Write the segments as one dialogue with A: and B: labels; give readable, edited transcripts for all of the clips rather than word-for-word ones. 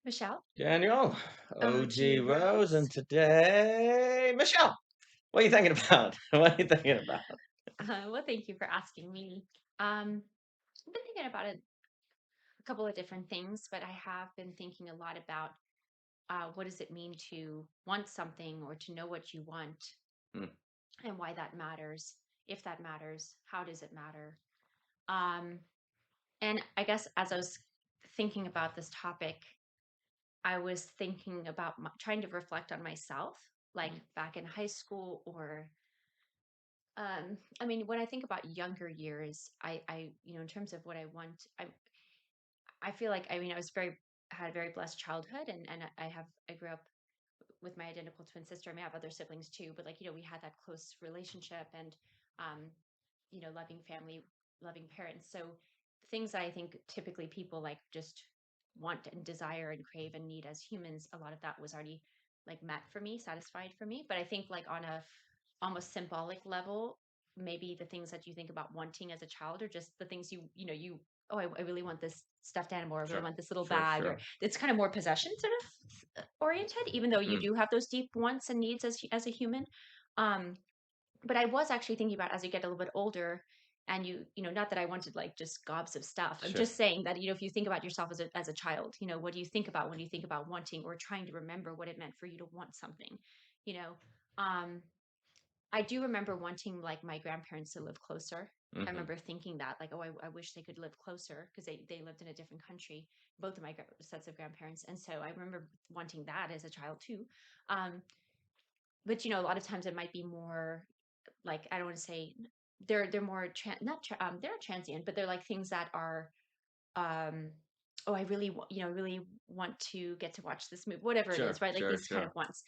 A: Michelle?
B: Daniel,
A: OG
B: OG Rose,
A: Rose.
B: and today, Michelle, what are you thinking about? What are you thinking about?
A: Well, thank you for asking me. I've been thinking about a couple of different things, but I have been thinking a lot about what does it mean to want something or to know what you want
B: Hmm,
A: and why that matters. If that matters, how does it matter? Um, and I guess as I was thinking about this topic, I was thinking about trying to reflect on myself, like
B: hmm,
A: back in high school or I mean, when I think about younger years, in terms of what I want, I feel like, I mean, had a very blessed childhood and I grew up with my identical twin sister. I may have other siblings too, but like, we had that close relationship and, um, loving family, loving parents. So things that I think typically people like just want and desire and crave and need as humans, a lot of that was already like met for me, satisfied for me. But I think like on a almost symbolic level, maybe the things that you think about wanting as a child are just the things I really want this stuffed animal, or I really
B: sure,
A: want this little
B: sure,
A: bag, or
B: sure.
A: it's kind of more possession sort of oriented, even though you
B: Hmm,
A: do have those deep wants and needs as a human. Um, but I was actually thinking about as you get a little bit older, and not that I wanted like just gobs of stuff. I'm
B: sure.
A: just saying that, if you think about yourself as a child, what do you think about when you think about wanting or trying to remember what it meant for you to want something? You know, um, I do remember wanting like my grandparents to live closer. I
B: Hmm,
A: remember thinking that, like, oh, I wish they could live closer because they lived in a different country, both of my sets of grandparents. And so I remember wanting that as a child too. Um, but a lot of times it might be more like, I don't want to say they're more they're not transient, but they're like things that are um oh, I really really want to get to watch this movie, whatever it
B: sure,
A: is, right? Like
B: sure,
A: these kind of
B: sure.
A: wants.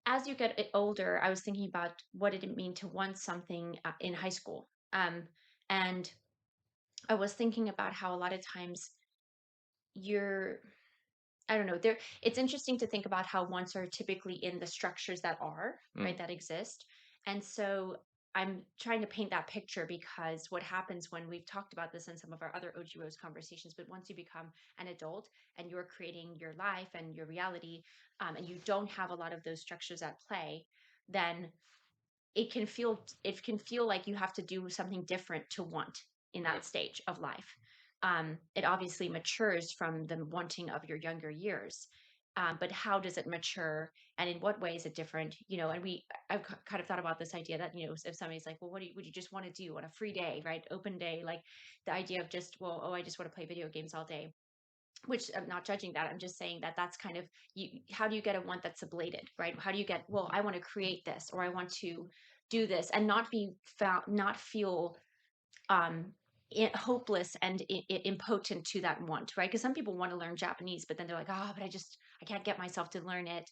A: As you get older, I was thinking about what did it mean to want something in high school. And I was thinking about how a lot of times you're I don't know. It's interesting to think about how wants are typically in the structures that are,
B: Hmm,
A: right, that exist. And so I'm trying to paint that picture because what happens when we've talked about this in some of our other OG Rose conversations, but once you become an adult and you're creating your life and your reality, and you don't have a lot of those structures at play, then it can feel like you have to do something different to want in that
B: right.
A: stage of life. It obviously matures from the wanting of your younger years, but how does it mature, and in what way is it different? And I've kind of thought about this idea that if somebody's like, well, would you just want to do on a free day, right, open day, like the idea of just, well, oh, I just want to play video games all day, which I'm not judging that. I'm just saying that that's kind of you. How do you get a want that's ablated, right? How do you get, well, I want to create this, or I want to do this, and not be found, not feel um hopeless and impotent to that want, right? Because some people want to learn Japanese, but then they're like, but I can't get myself to learn it.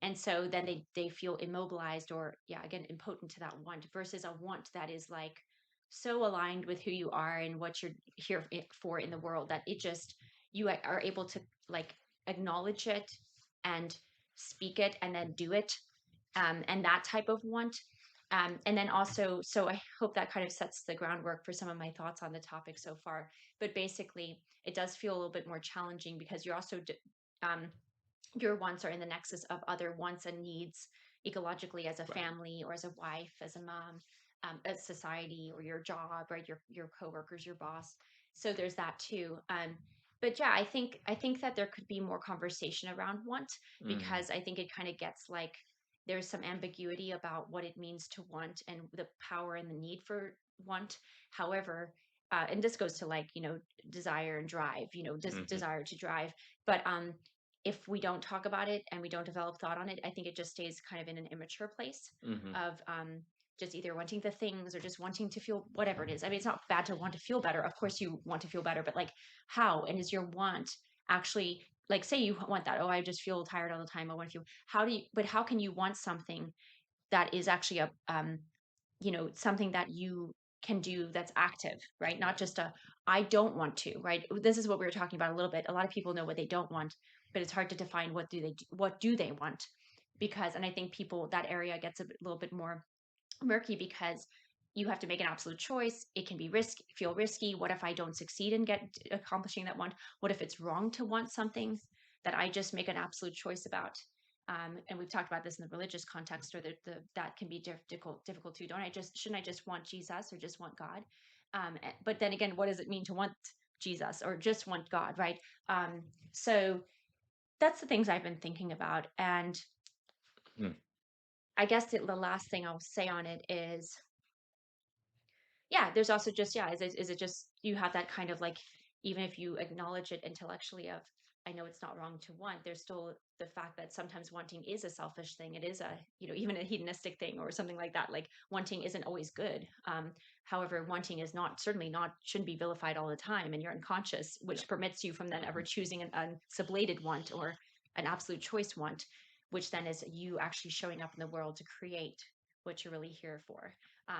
A: And so then they feel immobilized, or yeah, again, impotent to that want, versus a want that is like so aligned with who you are and what you're here for in the world, that it just you are able to like acknowledge it and speak it and then do it, and that type of want. And then also, so I hope that kind of sets the groundwork for some of my thoughts on the topic so far. But basically, it does feel a little bit more challenging because um, your wants are in the nexus of other wants and needs ecologically, as a
B: Right.
A: family or as a wife, as a mom, as society, or your job, right? Your coworkers, your boss. So there's that too. But yeah, I think that there could be more conversation around want,
B: Hmm,
A: because I think it kind of gets like there's some ambiguity about what it means to want and the power and the need for want. However, and this goes to like desire and drive,
B: hmm,
A: desire to drive. But if we don't talk about it and we don't develop thought on it, I think it just stays kind of in an immature place
B: hmm,
A: of just either wanting the things or just wanting to feel whatever it is. I mean, it's not bad to want to feel better. Of course, you want to feel better, but like how? And is your want actually, like, say you want that? Oh, I just feel tired all the time. I want to feel. But how can you want something that is actually something that you can do that's active, right? Not
B: right.
A: just I don't want to, right? This is what we were talking about a little bit. A lot of people know what they don't want, but it's hard to define what do they want, because, and I think people, that area gets little bit more murky because you have to make an absolute choice. It can be feel risky. What if I don't succeed in accomplishing that want? What if it's wrong to want something? that I just make an absolute choice about. And we've talked about this in the religious context, or that can be difficult too. Don't I just shouldn't I just want Jesus or just want God? But then again, what does it mean to want Jesus or just want God, right? So that's the things I've been thinking about. And
B: Mm.
A: I guess the last thing I'll say on it is, yeah, there's also just, yeah, is it just you have that kind of like, even if you acknowledge it intellectually of, I know it's not wrong to want, there's still the fact that sometimes wanting is a selfish thing. It is a, even a hedonistic thing or something like that. Like wanting isn't always good. However, wanting is not, certainly not, shouldn't be vilified all the time, and you're unconscious,
B: Yeah.
A: which permits you from then ever
B: Mhm.
A: choosing an sublated want or an absolute choice want, which then is you actually showing up in the world to create what you're really here for.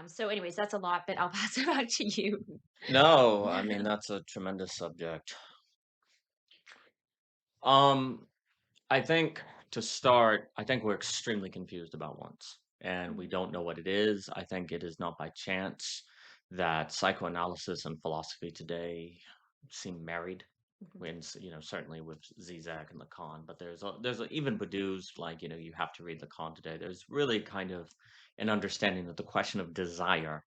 A: So anyways, that's a lot, but I'll pass it back to you.
B: No, I mean, that's a tremendous subject. Um, I think to start, I think we're extremely confused about once, and we
A: Mhm,
B: don't know what it is. I think it is not by chance that psychoanalysis and philosophy today seem married.
A: mhm,
B: When certainly with Zizek and Lacan, but even Badiou's, like, you have to read Lacan today. There's really kind of an understanding of the question of desire,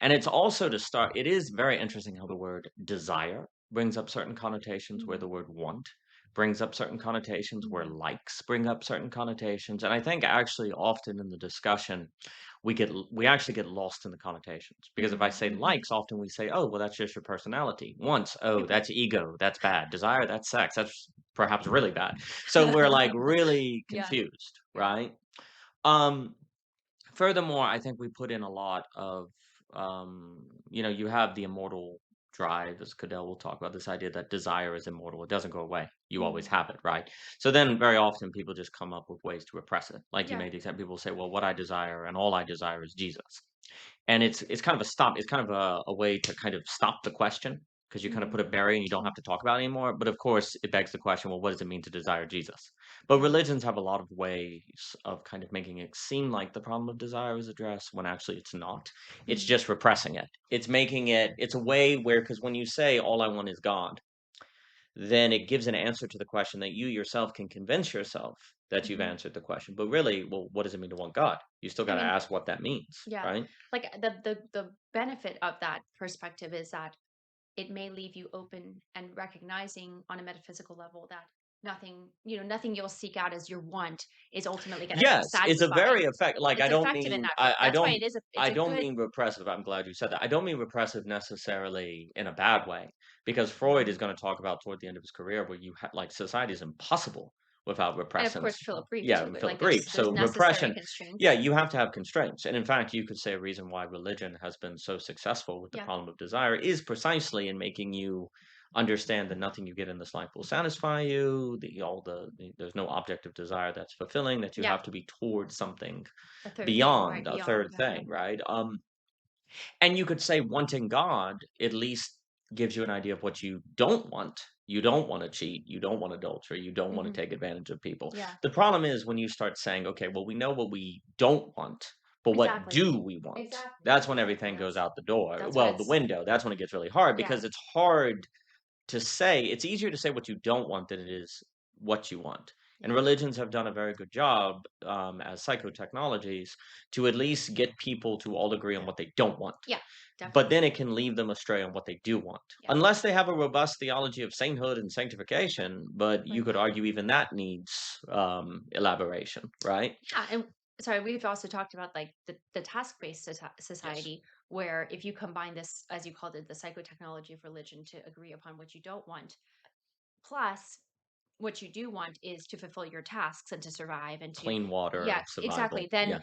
B: and it's also to start. It is very interesting how the word desire brings up certain connotations, where the
A: mhm,
B: word want brings up certain connotations, where
A: mhm,
B: likes bring up certain connotations. And I think actually often in the discussion, we actually get lost in the connotations, because if I
A: mhm,
B: say
A: mhm.
B: likes, often we say, oh, well, that's just your personality. Wants, oh,
A: Right.
B: that's ego, that's bad. Desire, that's sex, that's perhaps really bad. So we're like really
A: Yeah.
B: confused,
A: Yeah.
B: right? um Furthermore, I think we put in a lot of, you have the immortal drive, as Cadell will talk about, this idea that desire is immortal. It doesn't go away. You always
A: Mhm.
B: have it, right? So then very often people just come up with ways to repress it. Like you
A: Yeah.
B: made the example, people say, well, what I desire and all I desire is Jesus. And it's kind of it's kind of a way to kind of stop the question, because you kind of put a
A: Mhm,
B: barrier and you don't have
A: mhm.
B: to talk about it anymore. But of course, it begs the question, well, what does it mean to desire Jesus? But
A: Yeah.
B: religions have a lot of ways of kind of making it seem like the problem of desire is addressed when actually it's not. It's
A: Mhm,
B: just repressing it. It's a way where, because when you say all I want is God, then it gives an answer to the question that you yourself can convince yourself that you've
A: mhm.
B: answered the question. But really, well, what does it mean to want God? You still
A: I
B: got to
A: mean,
B: ask what that means,
A: yeah.
B: right?
A: Like the benefit of that perspective is that it may leave you open and recognizing on a metaphysical level that nothing you'll seek out as your want is ultimately going to
B: Yes, it's a
A: satisfy.
B: very effect like,
A: It's effective in that way. That's why it's
B: I
A: a
B: don't
A: good.
B: mean repressive, I'm glad you said that. I don't mean repressive necessarily in a bad way, because Freud is
A: Mhm.
B: gonna talk about toward the end of his career where like, society is impossible without
A: And of course,
B: repressance.
A: Philip Reeve
B: Yeah,
A: too.
B: and
A: Like
B: Philip Reeve.
A: there's
B: So
A: necessary
B: repression, yeah,
A: constraints.
B: you have to have constraints, and in fact, you could say a reason why religion has been so successful with the
A: Yeah.
B: problem of desire is precisely in making you understand that nothing you get in this life will satisfy you. There's no object of desire that's fulfilling. That you
A: Yeah.
B: have to be towards something
A: A third thing, right?
B: beyond, a
A: Beyond.
B: third
A: Yeah.
B: thing, right? And you could say wanting God at least gives you an idea of what you don't want. You don't want to cheat. You don't want adultery. You don't want to
A: Hmm.
B: take advantage of people.
A: Yeah.
B: The problem is when you start saying, okay, well, we know what we don't want, but what
A: Exactly.
B: do we want?
A: Exactly.
B: That's when
A: Exactly.
B: everything goes out the door.
A: That's when
B: Well, the
A: it's,
B: window. That's when it gets really hard,
A: yeah.
B: because it's hard to say. It's easier to say what you don't want than it is what you want. And
A: Yeah.
B: religions have done a very good job, as psychotechnologies, to at least get people to all agree on what they don't want.
A: Yeah.
B: But
A: Definitely.
B: then it can leave them astray on what they do want,
A: Yeah.
B: unless they have a robust theology of sainthood and sanctification. But you
A: Right.
B: could argue even that needs elaboration, right?
A: Yeah. And sorry, we've also talked about like the task-based
B: Yes,
A: society, where if you combine this, as you called it, the psychotechnology of religion to agree upon what you don't want, plus what you do want is to fulfill your tasks and to survive and to,
B: clean
A: yeah,
B: water,
A: exactly.
B: survival.
A: Then
B: Yeah,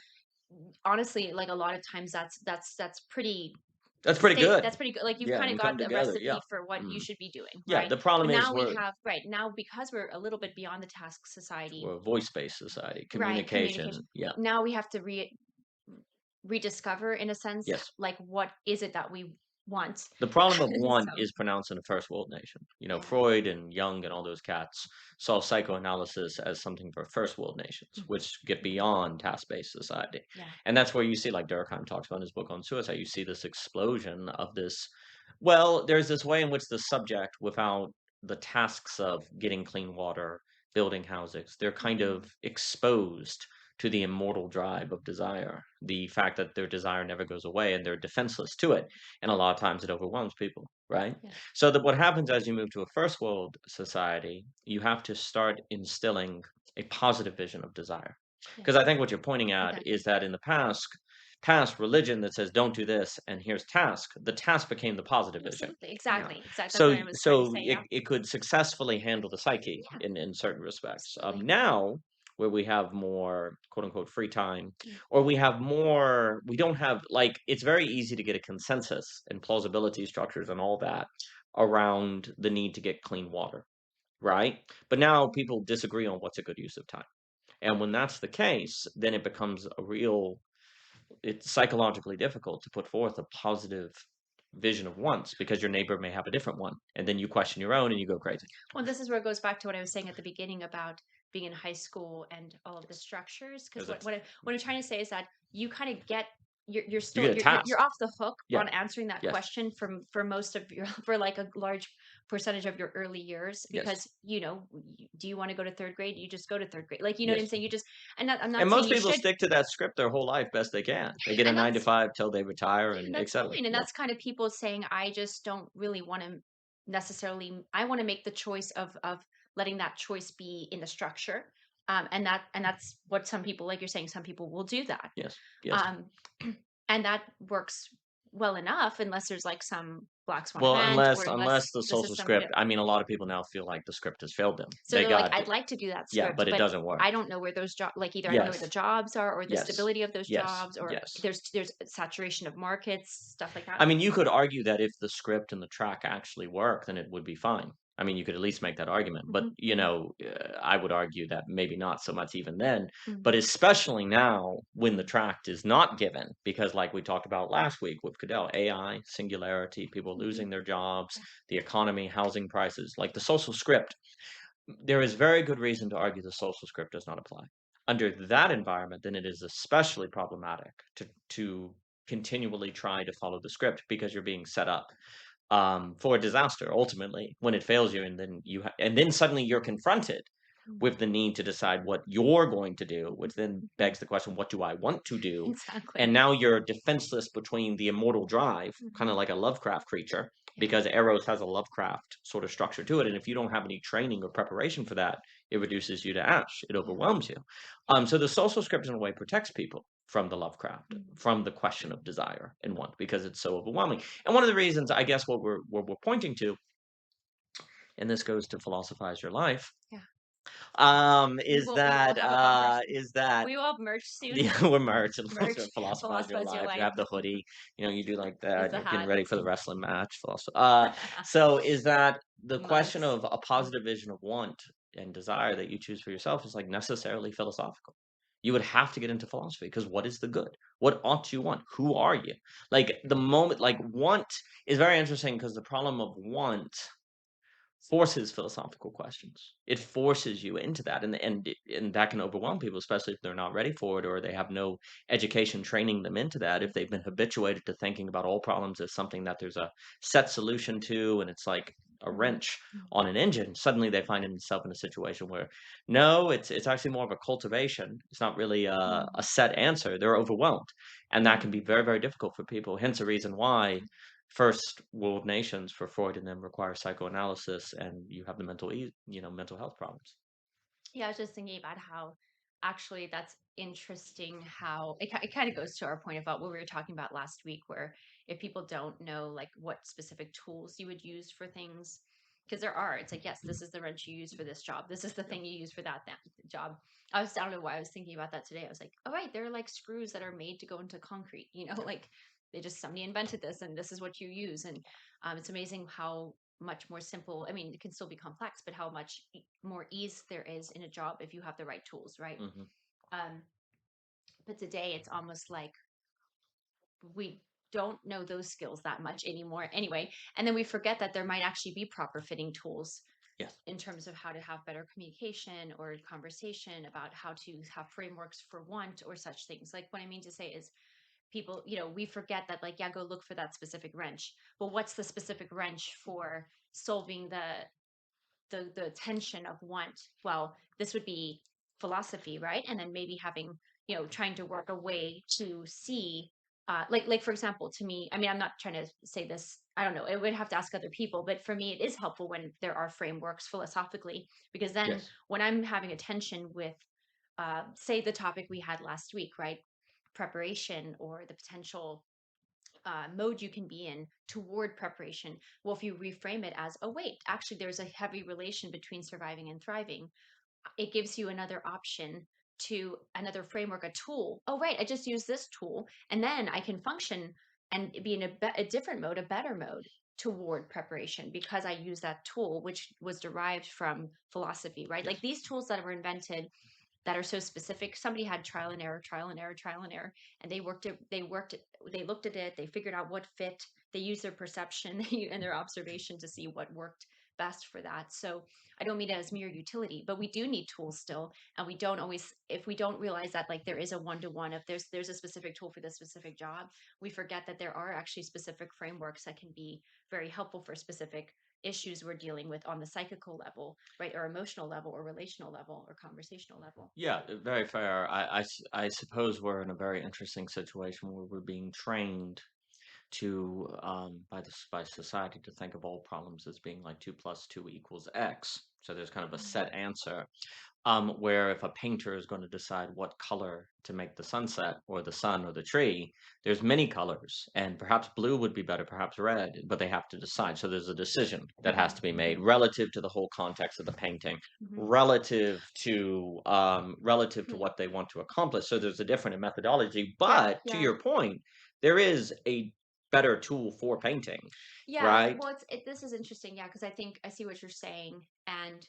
A: honestly, like a lot of times that's pretty
B: that's pretty good.
A: that's pretty good. Like you've
B: Yeah,
A: kind of
B: and come
A: got the
B: together. Yeah.
A: recipe for what you
B: Mm.
A: should be doing,
B: Yeah,
A: right?
B: the
A: But
B: problem is
A: now we have, right now, because we're a little bit beyond the task society,
B: we're a voice-based society.
A: right?
B: Communication.
A: Communication.
B: Yeah.
A: Now we have to rediscover, in a sense,
B: Yes.
A: like what is it that we want?
B: The problem of want
A: So
B: is pronounced in a first world nation.
A: yeah.
B: Freud and Jung and all those cats saw psychoanalysis as something for first world nations,
A: Mhm,
B: which get
A: mhm.
B: beyond task-based society.
A: Yeah.
B: And that's where you see, like Durkheim talks about in his book on suicide, you see this explosion of this. Well, there's this way in which the subject, without the tasks of getting clean water, building houses. They're kind
A: Mhm.
B: of exposed to the immortal drive of desire, the fact that their desire never goes away and they're defenseless to it. And a lot of times it overwhelms people, right?
A: Yeah.
B: So that what happens as you move to a first world society, you have to start instilling a positive vision of desire.
A: Yeah.
B: Because I think what you're pointing at
A: Exactly.
B: is that in the past religion that says don't do this and here's task, the task became the positive vision.
A: Absolutely.
B: Yeah.
A: Exactly. Exactly. That's
B: So
A: what I was trying to
B: so
A: say.
B: it,
A: Yeah.
B: it could successfully handle the psyche
A: Yeah.
B: in certain respects.
A: Absolutely.
B: Now where we have more quote unquote free time,
A: Mm.
B: or we have more, we don't have, like, it's very easy to get a consensus and plausibility structures and all that around the need to get clean water, right? But now people disagree on what's a good use of time. And when that's the case, then it becomes a real, it's psychologically difficult to put forth a positive vision of wants because your neighbor may have a different one. And then you question your own and you go crazy.
A: Well, this is where it goes back to what I was saying at the beginning about being in high school and all of the structures. Because
B: There's a,
A: what I'm trying to say is that you kind of get you're
B: you
A: still
B: get a task.
A: you're off the hook
B: Yeah.
A: on answering that
B: Yes.
A: question for most of your for like a large percentage of your early years
B: Yes.
A: because do you want to go to third grade? You just go to third grade. Like you know what I'm
B: Yes.
A: saying? You just I'm
B: And
A: not saying
B: most
A: you
B: people
A: should,
B: stick to that script their whole life best they can. They get a
A: and
B: 9 to 5 till they retire and
A: that's
B: etc.
A: fine. And
B: Yeah.
A: that's kind of people saying, I just don't really want to necessarily, I want to make the choice of letting that choice be in the structure. And that's what some people, like you're saying, some people will do that.
B: Yes. Yes.
A: Um, and that works well enough unless there's like some black swan
B: Well,
A: event or
B: unless
A: unless
B: the
A: the
B: social
A: system, you know,
B: script, I mean, a lot of people now feel like the script has failed them.
A: so
B: They
A: they're like,
B: got,
A: I'd like to do that
B: yeah,
A: script,
B: but it
A: but
B: doesn't work.
A: I don't know where those jobs, like either I don't know where the
B: Yes.
A: jobs are or the
B: Yes.
A: stability of those
B: Yes.
A: jobs, or
B: Yes.
A: there's saturation of markets, stuff like that.
B: I mean, you could argue that if the script and the track actually work, then it would be fine. I mean, you could at least make that argument. But,
A: Hmm.
B: I would argue that maybe not so much even then,
A: Hmm.
B: but especially now when the tract is not given, because like we talked about last week with Cadell, AI, singularity, people
A: Hmm.
B: losing their jobs,
A: Yeah.
B: the economy, housing prices, like the social script, there is very good reason to argue the social script does not apply. Under that environment, then it is especially problematic to continually try to follow the script because you're being set up for a disaster ultimately when it fails you, and then and then suddenly you're confronted
A: Mm.
B: with the need to decide what you're going to do, which then
A: Mhm.
B: begs the question, what do I want to do? And
A: Exactly.
B: now you're defenseless between the immortal drive, kind of
A: Mhm.
B: like a Lovecraft creature,
A: Yeah.
B: because Eros has a Lovecraft sort of structure to it. And if you don't have any training or preparation for that, it reduces you to ash. It
A: Yeah.
B: overwhelms you.
A: Yeah.
B: So the social script in a way protects people from the Lovecraft,
A: Mhm.
B: from the question of desire and want, because it's so overwhelming. And one of the reasons, I guess, what we're pointing to, and this goes to philosophize your life,
A: Yeah. We will have a conversation.
B: is that
A: We will have merch soon.
B: yeah, we're merged and
A: Merch.
B: philosophize your
A: Philosophize your
B: life. You
A: life.
B: have the hoodie, you do like
A: It's
B: that,
A: the
B: you're getting
A: hat.
B: ready for the wrestling match. So is that the question
A: Mugs.
B: of a positive vision of want and desire that you choose for yourself is like necessarily philosophical. You would have to get into philosophy because what is the good? What ought you want? Who are you? Like the moment, like want is very interesting because the problem of want forces philosophical questions. It forces you into that, and that can overwhelm people, especially if they're not ready for it or they have no education training them into that. If they've been habituated to thinking about all problems as something that there's a set solution to, and it's like a
A: Mhm.
B: wrench
A: Mhm.
B: on an engine, suddenly they find themselves in a situation where no, it's actually more of a cultivation. It's not really a
A: Mhm.
B: set answer. They're overwhelmed, and that
A: Yeah.
B: can be very very difficult for people. Hence, a reason why first world nations for Freud and them require psychoanalysis, and you have the mental health problems.
A: Yeah, I was just thinking about how actually that's interesting how it kind of goes to our point about what we were talking about last week, where if people don't know like what specific tools you would use for things, because there are, it's like, yes, this is the wrench you use for this job. This is the
B: Yeah.
A: thing you use for that job. I don't know why I was thinking about that today. I was like, oh, right, there are like screws that are made to go into concrete,
B: Yeah.
A: like they just, somebody invented this and this is what you use. And it's amazing how much more simple. I mean, it can still be complex, but how much more ease there is in a job if you have the right tools, right?
B: Hmm.
A: Um, but today it's almost like we don't know those skills that much anymore anyway. And then we forget that there might actually be proper fitting tools
B: Yes.
A: in terms of how to have better communication or conversation about how to have frameworks for want or such things. Like what I mean to say is people, we forget that, like, yeah, go look for that specific wrench. But what's the specific wrench for solving the tension of want. Well, this would be philosophy, right? And then maybe having, trying to work a way to see, like for example, to me, I mean, I'm not trying to say this, I don't know, I would have to ask other people, but for me it is helpful when there are frameworks philosophically, because then
B: Yes.
A: when I'm having a tension with, say, the topic we had last week, right? Preparation, or the potential mode you can be in toward preparation. Well, if you reframe it as, oh, wait, actually, there's a heavy relation between surviving and thriving, it gives you another option, to another framework, a tool. Oh, right, I just use this tool, and then I can function and be in a different mode, a better mode toward preparation, because I use that tool, which was derived from philosophy, right? Like
B: Yes.
A: these tools that were invented that are so specific. Somebody had trial and error, trial and error, trial and error, and they looked at it, they figured out what fit, they used their perception and their observation to see what worked best for that. So I don't mean it as mere utility, but we do need tools still, and we don't always, if we don't realize that like there is a one-to-one, if there's a specific tool for this specific job, we forget that there are actually specific frameworks that can be very helpful for specific issues we're dealing with on the psychical level, right, or emotional level, or relational level, or conversational level.
B: Yeah, very fair. I suppose we're in a very interesting situation where we're being trained to by society to think of all problems as being like 2 + 2 = X. So there's kind of a
A: Mm.
B: set answer. Where if a painter is going to decide what color to make the sunset or the sun or the tree, there's many colors, and perhaps blue would be better, perhaps red, but they have to decide. So there's a decision that has
A: Mhm,
B: to be made
A: mhm,
B: relative to the whole context of the painting,
A: mhm,
B: relative to
A: mhm.
B: what they want to accomplish. So there's a different methodology,
A: Yeah,
B: but to
A: yeah,
B: your point, there is a better tool for painting,
A: yeah.
B: right?
A: Well, this is interesting, yeah, because I think I see what you're saying, and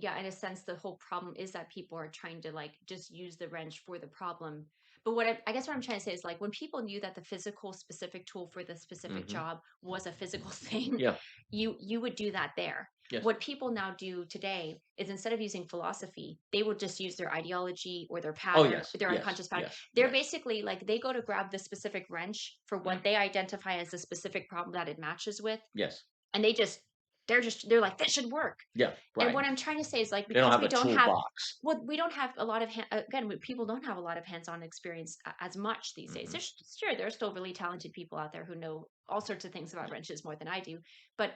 A: yeah, in a sense, the whole problem is that people are trying to like just use the wrench for the problem. But I guess what I'm trying to say is like when people knew that the physical specific tool for the specific
B: Hmm.
A: job was a physical thing,
B: Yeah.
A: you would do that there.
B: Yes.
A: What people now do today is, instead of using philosophy, they will just use their ideology or their
B: Oh,
A: pattern,
B: yes.
A: their
B: Yes.
A: unconscious pattern.
B: Yes.
A: They're
B: Yes.
A: basically like they go to grab the specific wrench for
B: Yeah.
A: what they identify as the specific problem that it matches with,
B: Yes.
A: and they're like, this should work.
B: Yeah.
A: And
B: Right.
A: what I'm trying to say is like,
B: They don't
A: because
B: have
A: we
B: a
A: don't have,
B: toolbox.
A: well, we don't have a lot of again, people don't have a lot of hands-on experience as much these days.
B: Mhm.
A: There's sure there's still really talented people out there who know all sorts of things about wrenches more than I do, but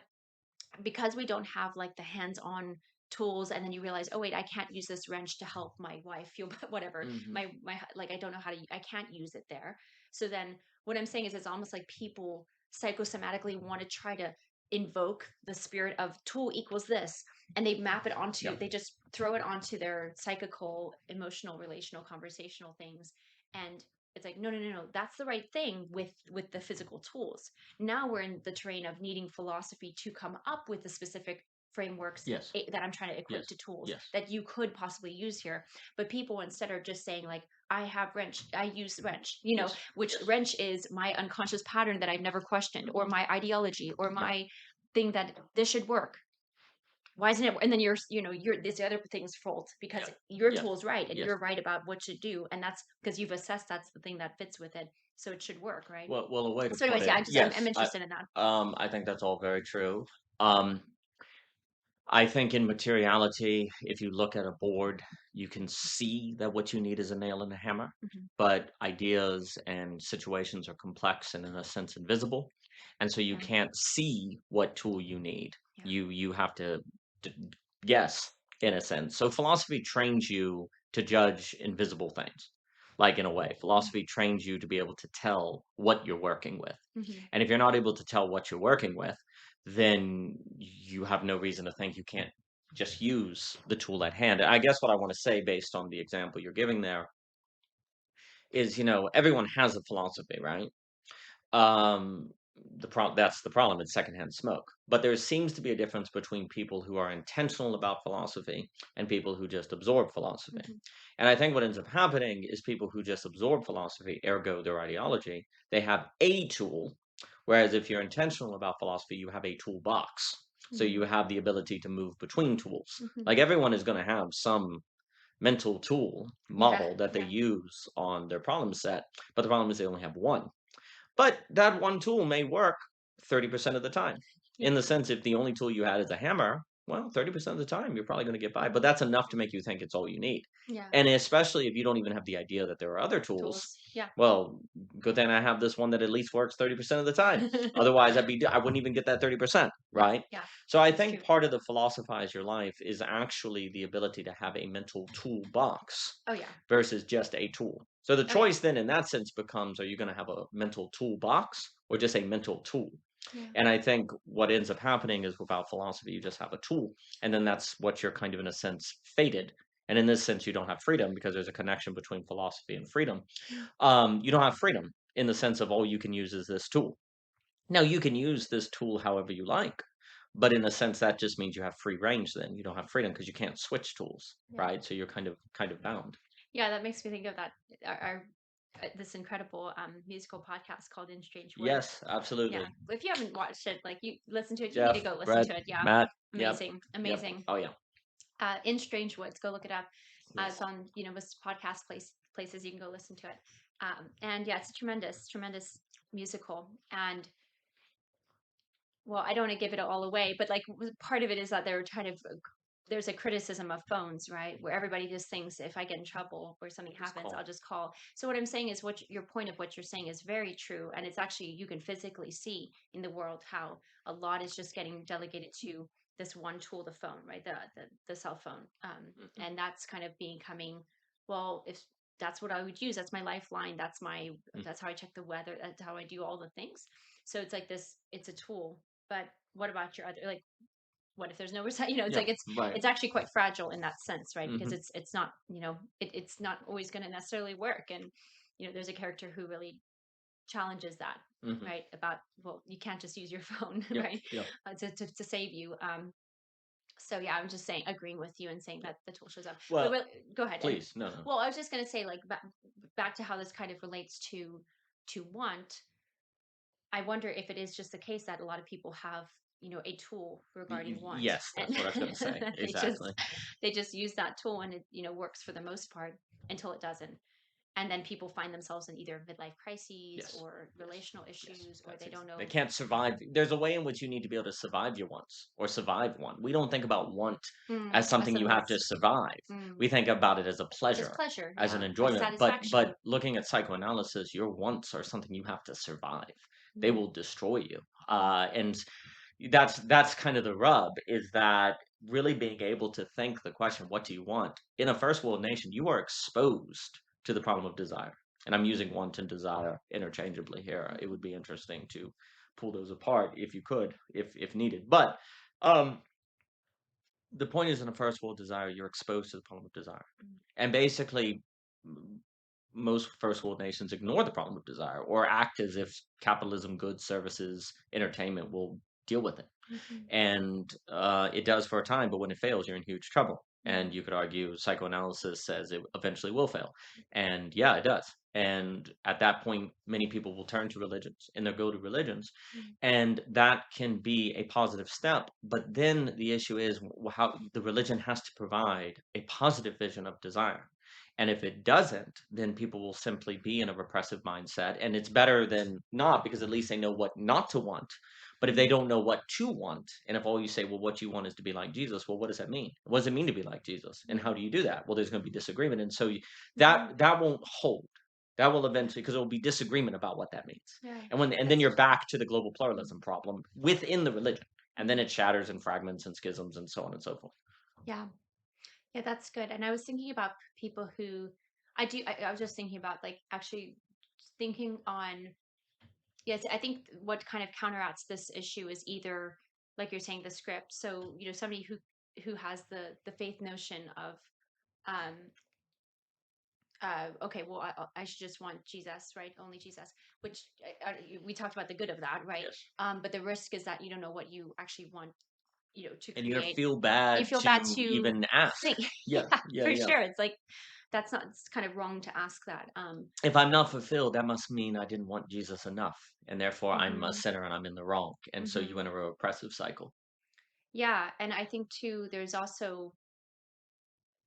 A: because we don't have like the hands-on tools, and then you realize, oh wait, I can't use this wrench to help my wife feel whatever,
B: Mhm.
A: my like I don't know how to, I can't use it there. So then what I'm saying is it's almost like people psychosomatically want to try to invoke the spirit of tool equals this, and they map it onto,
B: Yeah.
A: they just throw it onto their psychical, emotional, relational, conversational things. And it's like, no, no, no, no, that's the right thing with the physical tools. Now we're in the terrain of needing philosophy to come up with the specific frameworks
B: Yes.
A: that I'm trying to equate
B: Yes.
A: to tools
B: Yes.
A: that you could possibly use here. But people instead are just saying like, I have wrench, I use wrench,
B: Yes.
A: which
B: Yes.
A: wrench is my unconscious pattern that I've never questioned, or
B: Mhm.
A: my ideology, or
B: Yeah.
A: my thing that this should work. Why isn't it? And then you're this other thing's fault because
B: Yeah.
A: your
B: Yes.
A: tool's right and
B: Yes.
A: you're right about what to do, and that's because you've assessed that's the thing that fits with it, so it should work, right?
B: Well, a way to
A: So,
B: put
A: anyways, yeah,
B: it,
A: I'm
B: yes.
A: interested in that.
B: I think that's all very true. Um, I think in materiality, if you look at a board, you can see that what you need is a nail and a hammer,
A: Mhm.
B: but ideas and situations are complex and in a sense invisible. And so you
A: Yeah,
B: can't see what tool you need.
A: yeah.
B: You have to d- guess in a sense. So philosophy trains you to judge invisible things. Like in a way,
A: Mhm.
B: philosophy trains you to be able to tell what you're working with.
A: Mhm.
B: And if you're not able to tell what you're working with, then you have no reason to think you can't just use the tool at hand. I guess what I want to say based on the example you're giving there is, everyone has a philosophy, right? Um, that's the problem. It's secondhand smoke. But there seems to be a difference between people who are intentional about philosophy and people who just absorb philosophy.
A: Mhm.
B: And I think what ends up happening is people who just absorb philosophy, ergo their ideology, they have a tool. Whereas if you're intentional about philosophy, you have a toolbox. So you
A: Mhm.
B: have the ability to move between tools.
A: Mhm.
B: Like everyone is going to have some mental tool
A: Yeah,
B: model that they
A: yeah.
B: use on their problem set, but the problem is they only have one. But that one tool may work 30% of the time.
A: Yeah.
B: In the sense, if the only tool you had is a hammer, well, 30% of the time, you're probably gonna get by, but that's enough to make you think it's all you need.
A: Yeah.
B: And especially if you don't even have the idea that there are other tools,
A: Tools. Yeah.
B: well, good thing I have this one that at least works 30% of the time. Otherwise, I wouldn't even get that 30%,
A: Yeah.
B: right?
A: Yeah.
B: So I
A: That's
B: think
A: true.
B: part of the philosophize your life is actually the ability to have a mental toolbox
A: Oh yeah.
B: versus just a tool. So the
A: Oh yeah.
B: choice then in that sense becomes, are you gonna have a mental toolbox or just a mental tool?
A: Yeah.
B: And I think what ends up happening is without philosophy, you just have a tool. And then that's what you're kind of, in a sense, fated. And in this sense, you don't have freedom because there's a connection between philosophy and freedom.
A: Mm.
B: You don't have freedom in the sense of all you can use is this tool. Now, you can use this tool however you like, but in a sense, that just means you have free range then. You don't have freedom because you can't switch tools,
A: Yeah.
B: right? So you're kind of bound.
A: Yeah. That makes me think of that. Our this incredible musical podcast called In Strange Woods.
B: Yes,
A: Yeah.
B: absolutely.
A: If you haven't watched it, like you listen to it, you need to
B: Jeff,
A: go listen
B: Brett,
A: to it. Yeah.
B: Matt. Yep.
A: Amazing.
B: Yep.
A: Amazing.
B: Oh, yeah.
A: In Strange Woods, go look it up. It's
B: Yes.
A: on, most places you can go listen to it. And yeah, it's a tremendous musical. And well, I don't want to give it all away, but like part of it is that they're trying to there's a criticism of phones, right? Where everybody just thinks if I get in trouble or something
B: Just
A: happens, I'll
B: call.
A: just call. So what I'm saying is your point of what you're saying is very true. And it's actually, you can physically see in the world how a lot is just getting delegated to this one tool, the phone, right? The cell phone.
B: Mhm.
A: And that's kind of becoming, well, if that's what I would use, that's my lifeline.
B: Mm.
A: That's how I check the weather. That's how I do all the things. So it's like this, it's a tool. But what about your other, like, what if there's no recycle? It's
B: Yeah.
A: like
B: Right.
A: it's actually quite fragile in that sense, right? Because
B: Hmm.
A: it's not, it's not always going to necessarily work. And there's a character who really challenges that,
B: Hmm.
A: right? About, well, you can't just use your phone,
B: Yep.
A: right?
B: Yep.
A: To save you. So yeah, I'm just saying, agreeing with you and saying
B: Yep.
A: that the tool shows up. But
B: Well,
A: go ahead. And
B: please. No. No.
A: well, I was just going to say, like, back to how this kind of relates to want. I wonder if it is just the case that a lot of people have, a tool regarding want,
B: Yes,
A: and
B: that's what I was going to say.
A: that
B: Exactly.
A: they just use that tool, and it, works for the most part until it doesn't. And then people find themselves in either midlife crises
B: Yes.
A: or
B: Yes.
A: relational
B: Yes.
A: issues, or they don't
B: They
A: know.
B: can't survive. There's a way in which you need to be able to survive your wants or survive one. We don't think about want as
A: As
B: something you
A: something
B: have to
A: that's
B: survive.
A: mm,
B: We think about it as a
A: as
B: pleasure,
A: pleasure,
B: as an
A: yeah, as
B: enjoyment. But
A: satisfaction.
B: looking at psychoanalysis, your wants are something you have to survive. They
A: Mm,
B: will destroy you. And that's kind of the rub, is that really being able to think the question, what do you want? In a first world nation, you are exposed to the problem of desire. And I'm using want and desire interchangeably here. It would be interesting to pull those apart if you could, if needed. But um, the point is, in a first world desire, you're exposed to the problem of desire.
A: mm,
B: And basically, most first world nations ignore the problem of desire or act as if capitalism, goods, services, entertainment will deal with it.
A: mhm,
B: And it does for a time, but when it fails, you're in huge trouble.
A: mm,
B: And you could argue psychoanalysis says it eventually will fail. And yeah, it does. And at that point, many people will turn to religions and they'll go to religions.
A: mm,
B: And that can be a positive step. But then the issue is how the religion has to provide a positive vision of desire. And if it doesn't, then people will simply be in a repressive mindset. And it's better than not, because at least they know what not to want. But if they
A: mm,
B: don't know what to want, and if all you say, well, what you want is to be like Jesus, well, what does that mean? What does it mean to be like Jesus? And how
A: mm,
B: do you do that? Well, there's going to be disagreement. And so
A: mhm.
B: that won't hold. That will eventually, because there will be disagreement about what that means.
A: Yeah,
B: And then
A: that's
B: you're
A: true.
B: back to the global pluralism problem within the religion. And then
A: Mhm.
B: it shatters and fragments and schisms and so on and so forth.
A: Yeah. Yeah, that's good. And I was thinking about people who I was just thinking about, like, actually thinking on, yes, I think what kind of counteracts this issue is either, like you're saying, the script. So, somebody who has the faith notion of, um okay, well, I should just want Jesus, right? Only Jesus, which we talked about the good of that, right?
B: Yes.
A: But the risk is that you don't know what you actually want, to
B: And you're going to
A: create.
B: feel
A: You
B: bad
A: feel bad
B: to
A: to
B: even ask.
A: think.
B: Yeah.
A: Yeah,
B: Yeah.
A: for
B: Yeah.
A: sure. It's like, that's not, it's kind of wrong to ask that.
B: If I'm not fulfilled, that must mean I didn't want Jesus enough. And therefore I'm a
A: Hmm.
B: sinner and I'm in the wrong. And so you
A: Hmm.
B: enter a repressive cycle.
A: Yeah, and I think too, there's also,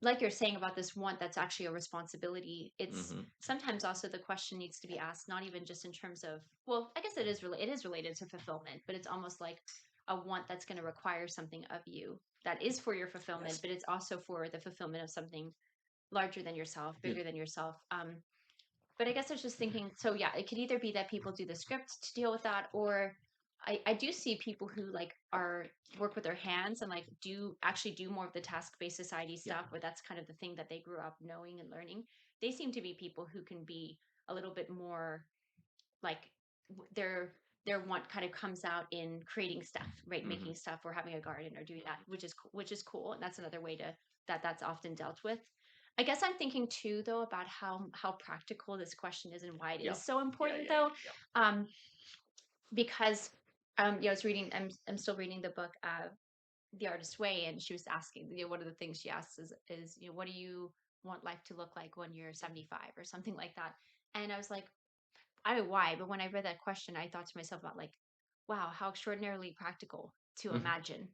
A: like you're saying about this want that's actually a responsibility. It's
B: Hmm.
A: sometimes also the question needs to be asked, not even just in terms of, well, I guess it is related to fulfillment, but it's almost like, a want that's going to require something of you that is for your fulfillment,
B: Yes.
A: but it's also for the fulfillment of something larger than yourself,
B: Yeah.
A: bigger than yourself. But I guess I was just thinking, so yeah, it could either be that people do the script to deal with that, or I do see people who like are work with their hands and like do actually do more of the task-based society
B: Yeah.
A: stuff, where that's kind of the thing that they grew up knowing and learning. They seem to be people who can be a little bit more like their want kind of comes out in creating stuff, right?
B: Hmm.
A: Making stuff or having a garden or doing that, which is cool. And that's another way to that's often dealt with. I guess I'm thinking too though about how practical this question is and why it
B: Yeah.
A: is so
B: Yeah.
A: important
B: Yeah.
A: though.
B: Yeah.
A: Um, because yeah, I was reading I'm still reading the book The Artist's Way, and she was asking, you know, one of the things she asks is, you know, what do you want life to look like when you're 75 or something like that? And I was like, I don't know why, but when I read that question, I thought to myself about like, wow, how extraordinarily practical to
B: Hmm.
A: imagine,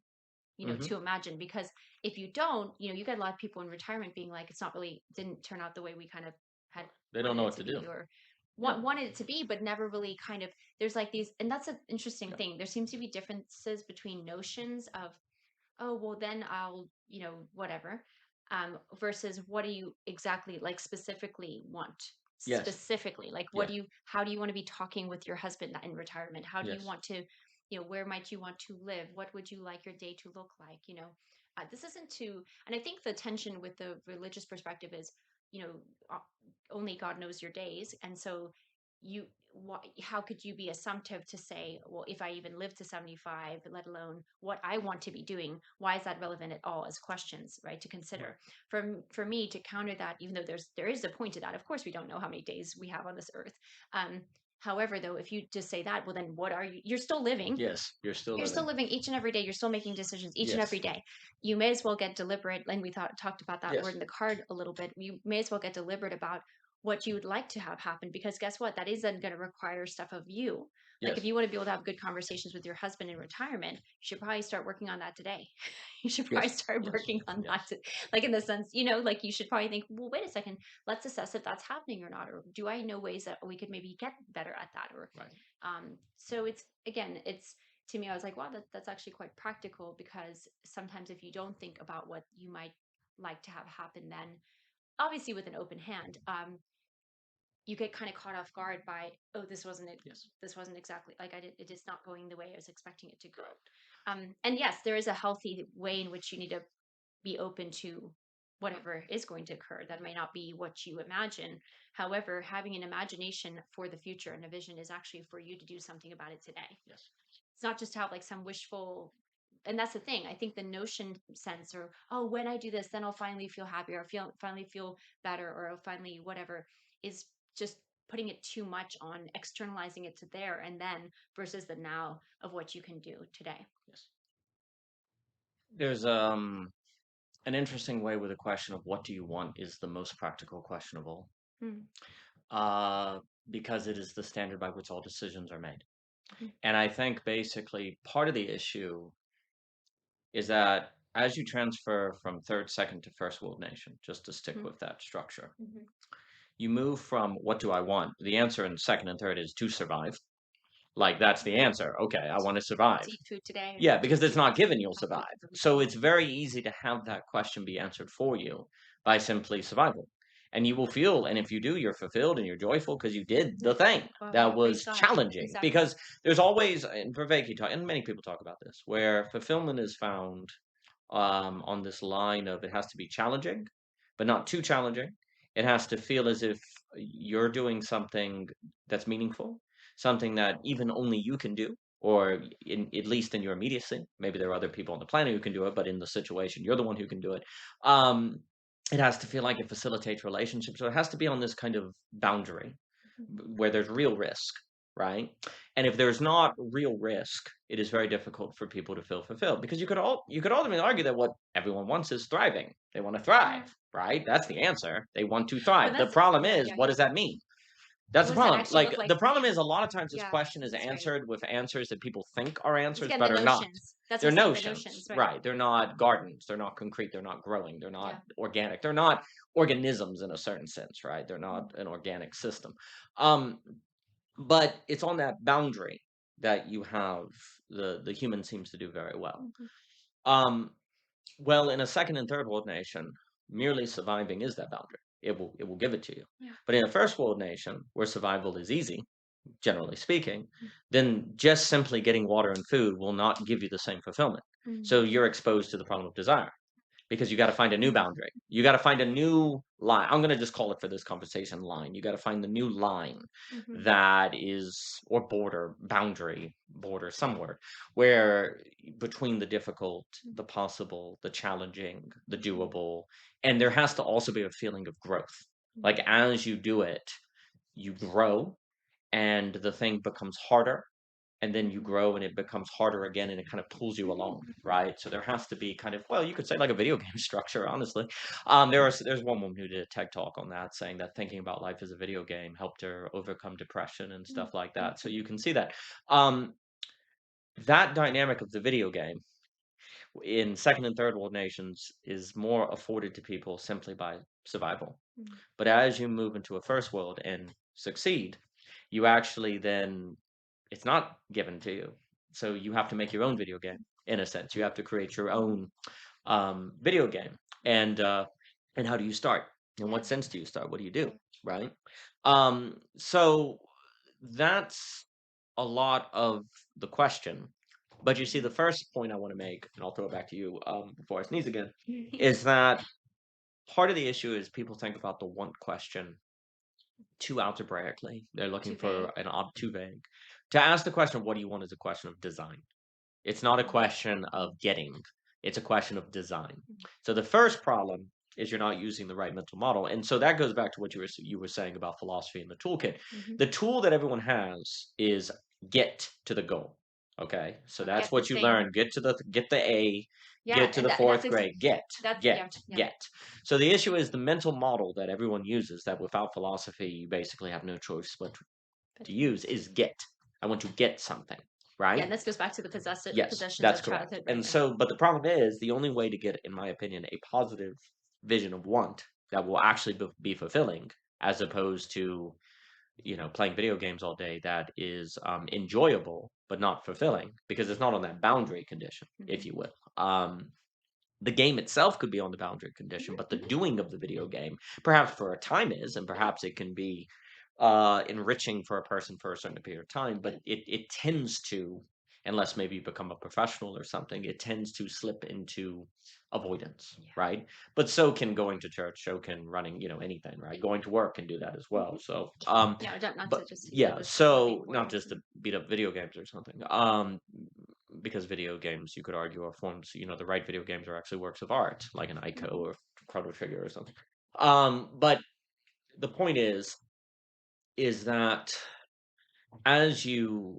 B: Hmm.
A: to imagine. Because if you don't, you get a lot of people in retirement being like, it's not really didn't turn out the way we kind of had
B: They don't
A: wanted
B: know
A: it
B: what
A: to
B: to do.
A: be, or
B: Yeah.
A: wanted it to be, but never really kind of, there's like these, and that's an interesting
B: Yeah.
A: thing. There seems to be differences between notions of, oh well then I'll, whatever, versus what do you exactly like specifically want,
B: Yes.
A: specifically like what
B: Yes.
A: do you how do you want to be talking with your husband in retirement, how do you
B: Yes.
A: want to, where might you want to live, what would you like your day to look like, this isn't to, and I think the tension with the religious perspective is, you know uh, only God knows your days, and so you how could you be assumptive to say, well, if I even live to 75, let alone what I want to be doing, why is that relevant at all, as questions, right, to
B: Right.
A: consider. For me to counter that, even though there is a point to that, of course we don't know how many days we have on this earth. However, though, if you just say that, well then what are you, you're still living,
B: Yes. You're still
A: you're still
B: living.
A: living each and every day, you're still making decisions each and every
B: Yes.
A: day. You may as well get deliberate, and we talked about that word
B: Yes.
A: in the card a little bit. You may as well get deliberate about what you would like to have happen, because guess what, that is then going to require stuff of you. Like if
B: Yes.
A: you want to be able to have good conversations with your husband in retirement, you should probably start working on that today. You should probably
B: Yes.
A: start
B: Yes.
A: working on
B: Yes.
A: that like in the sense, like you should probably think, well, wait a second, let's assess if that's happening or not, or do I know ways that we could maybe get better at that, or
B: Right.
A: so it's, again, it's, to me, I was like, wow, that's actually quite practical, because sometimes if you don't think about what you might like to have happen, then obviously with an open hand, you get kind of caught off guard by, oh, this wasn't it,
B: Yes.
A: this wasn't exactly like it is not going the way I was expecting it to go.
B: Correct.
A: And yes, there is a healthy way in which you need to be open to whatever is going to occur that may not be what you imagine. However, having an imagination for the future and a vision is actually for you to do something about it today.
B: Yes.
A: It's not just to have like some wishful, and that's the thing. I think the notion sense, or oh, when I do this, then I'll finally feel happier, or finally feel better, or I'll finally whatever, is just putting it too much on externalizing it to there and then, versus the now of what you can do today.
B: Yes. There's an interesting way with the question of what do you want is the most practical question of all.
A: Mm-hmm.
B: Uh, because it is the standard by which all decisions are made. And I think basically part of the issue is that as you transfer from third, second to first world nation, just to stick with that structure,
A: Mm-hmm.
B: you move from what do I want? The answer in second and third is to survive. Like that's the answer. Okay, I want to
A: Let's
B: survive.
A: eat food today, or
B: Yeah,
A: let's
B: because
A: just
B: it's
A: eat
B: not
A: this
B: given
A: and
B: you'll
A: talk about
B: survive.
A: the
B: So
A: weekend.
B: it's very easy to have that question be answered for you by simply survival. And you will feel, and if you do, you're fulfilled and you're joyful because you did
A: Yeah.
B: the thing
A: Well, yeah,
B: that
A: praise
B: was
A: God.
B: challenging.
A: Exactly.
B: Because there's always, and Viveki talk, and many people talk about this, where fulfillment is found on this line of it has to be challenging, but not too challenging. It has to feel as if you're doing something that's meaningful, something that even only you can do, or at least in your immediacy. Maybe there are other people on the planet who can do it, but in the situation, you're the one who can do it. Um, it has to feel like it facilitates relationships. So it has to be on this kind of boundary where there's real risk, right? And if there's not real risk, it is very difficult for people to feel fulfilled because you could ultimately argue that what everyone wants is thriving. They want to
A: Yeah.
B: thrive, right? That's the answer. They want to
A: But
B: thrive. The
A: that's,
B: problem
A: yeah,
B: is,
A: yeah,
B: what
A: yeah.
B: does that mean? That's
A: What
B: the
A: does that
B: problem.
A: actually
B: Like
A: look like
B: the
A: for
B: problem
A: you?
B: is a lot of times this
A: Yeah,
B: question is
A: that's right.
B: answered with answers that people think are
A: It's
B: answers
A: again the
B: but are not.
A: notions. That's what
B: They're
A: I'm saying. The
B: notions,
A: notions, right?
B: right? They're not gardens. They're not concrete. They're not growing. They're not
A: Yeah.
B: organic. They're not organisms in a certain sense, right? They're
A: Mm-hmm.
B: not an organic system. Um, but it's on that boundary that you have the human seems to do very well.
A: Mhm.
B: Um, well, in a second and third world nation, merely surviving is that boundary. It will give it to you.
A: Yeah.
B: But in a first world nation where survival is easy, generally speaking,
A: Mm.
B: then just simply getting water and food will not give you the same fulfillment. So
A: Mhm.
B: you're exposed to the problem of desire because you got to find a new
A: Mhm.
B: boundary. You got to find a new line. I'm going to just call it for this conversation line. You got to find the new line
A: Mhm.
B: that is, or border, boundary, border somewhere where between the difficult, the possible, the challenging, the
A: Mhm.
B: doable, and there has to also be a feeling of growth. Like
A: Mhm.
B: as you do it, you grow and the thing becomes harder and then you
A: Mhm.
B: grow and it becomes harder again and it kind of pulls you along, right? So there has to be kind of, well, you could say like a video game structure, honestly. There's one woman who did a TED talk on that, saying that thinking about life as a video game helped her overcome depression and
A: Mhm.
B: stuff like that. So
A: Mhm.
B: you can see that. um that dynamic of the video game in second and third world nations is more afforded to people simply by survival.
A: Mhm.
B: But as you move into a first world and succeed, you actually then it's not given to you. So you have to make your own video game in a sense. You have to create your own video game. And how do you start? In
A: Yeah.
B: what sense do you start? What do you do? Right? So that's a lot of the question. But you see, the first point I want to make, and I'll throw it back to you before I sneeze again, is that part of the issue is people think about the want question too algebraically. They're looking
A: Too
B: for
A: vague.
B: too vague. To ask the question, what do you want, is a question of design. It's not a
A: Mhm.
B: question of getting, it's a question of design.
A: Mhm.
B: So the first problem is you're not using the right mental model. And so that goes back to what you were saying about philosophy and the toolkit.
A: Mhm.
B: The tool that everyone has is get to the goal. Okay? So that's
A: Get the
B: what you
A: thing.
B: learn. Get the A,
A: Yeah,
B: get to
A: and
B: the
A: that's
B: fourth grade. Get,
A: that's
B: get,
A: yeah, yeah.
B: get. So the issue is the mental model that everyone uses that without philosophy you basically have no choice but
A: But
B: to
A: to
B: use
A: use.
B: is get. I want to get something,
A: Yeah,
B: right?
A: and this goes back to the
B: Yes,
A: possessions
B: that's
A: of
B: correct.
A: childhood, right?
B: And
A: Yeah.
B: so, but the problem is, the only way to get, in my opinion, a positive vision of want that will actually be fulfilling, as opposed to, playing video games all day, that is enjoyable but not fulfilling because it's not on that boundary condition, if
A: Mhm.
B: you will. The game itself could be on the boundary condition,
A: Mhm.
B: but the
A: Mhm.
B: doing of the video game, perhaps for a time is, and perhaps it can be enriching for a person for a certain period of time, but
A: Yeah.
B: it tends to, unless maybe you become a professional or something, it tends to slip into avoidance,
A: Yeah.
B: right? But so can going to church, so can running, anything, right?
A: Yeah.
B: Going to work can do that as well.
A: Mhm.
B: So,
A: Yeah, not
B: but
A: to just
B: yeah,
A: focus solely
B: so not just
A: avoidance.
B: to beat up video games or something. Because video games, you could argue, are forms, the right video games are actually works of art, like an Ico
A: Mhm.
B: or Chrono Trigger or something. But the point is that as you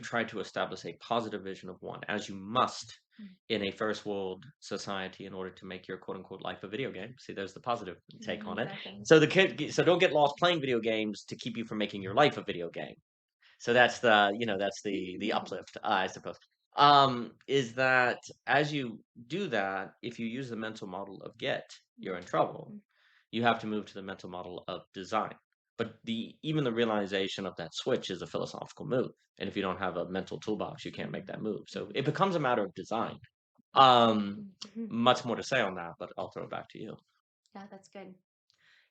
B: try to establish a positive vision of one, as you must
A: Mhm.
B: in a first world society in order to make your quote unquote life a video game. See, there's the positive take
A: Mhm.
B: on it.
A: Exactly.
B: So don't get lost playing video games to keep you from making your life a video game. So that's the uplift, I suppose. Is that as you do that, if you use the mental model of get, you're in trouble.
A: Mhm.
B: You have to move to the mental model of design. But even the realization of that switch is a philosophical move. And if you don't have a mental toolbox, you can't make
A: Mhm.
B: that move. So
A: Mhm.
B: it becomes a matter of design. Um,
A: Mhm.
B: much more to say on that, but I'll throw it back to you.
A: Yeah, that's good.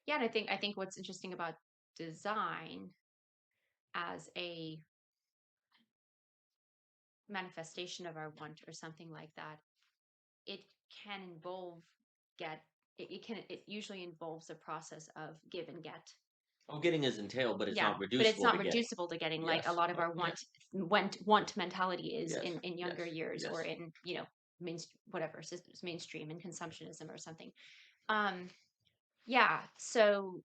A: Yeah, and I think what's interesting about design as a manifestation of our want or something like that, it can involve get it usually involves a process of give and get.
B: Oh, getting is entailed, but it's
A: Yeah,
B: not
A: but it's
B: reducible
A: not
B: to getting.
A: reducible to getting like a
B: Yes.
A: lot of
B: Oh,
A: our
B: yes.
A: want mentality is
B: Yes.
A: in
B: Yes.
A: younger years or
B: Yes.
A: in main whatever systems mainstream and consumptionism or something. Um, yeah, so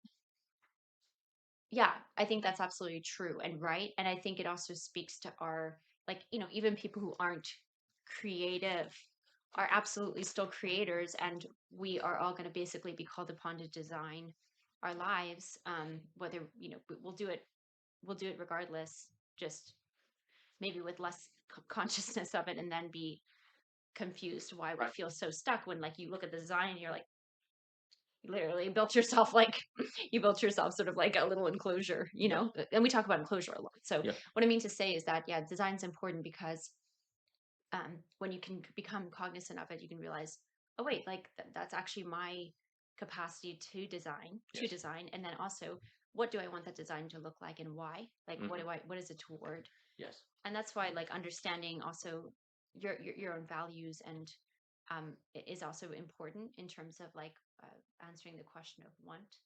A: yeah, I think that's absolutely true and right. And I think it also speaks to our, like, even people who aren't creative are absolutely still creators. And we are all going to basically be called upon to design our lives. Whether, we'll do it regardless, just maybe with less consciousness of it and then be confused why we
B: Right.
A: feel so stuck when, like, you look at the design and you're like, literally built yourself like you built yourself sort of like a little enclosure,
B: Yep.
A: and we talk about enclosure a lot. So
B: Yep.
A: what I mean to say is that, yeah, design's important because when you can become cognizant of it, you can realize, oh wait, like that's actually my capacity to
B: Yes.
A: design, and then also what do I want that design to look like and why? Like
B: Hmm.
A: what is it toward?
B: Yes.
A: And that's why like understanding also your own values and is also important in terms of like answering the question of want.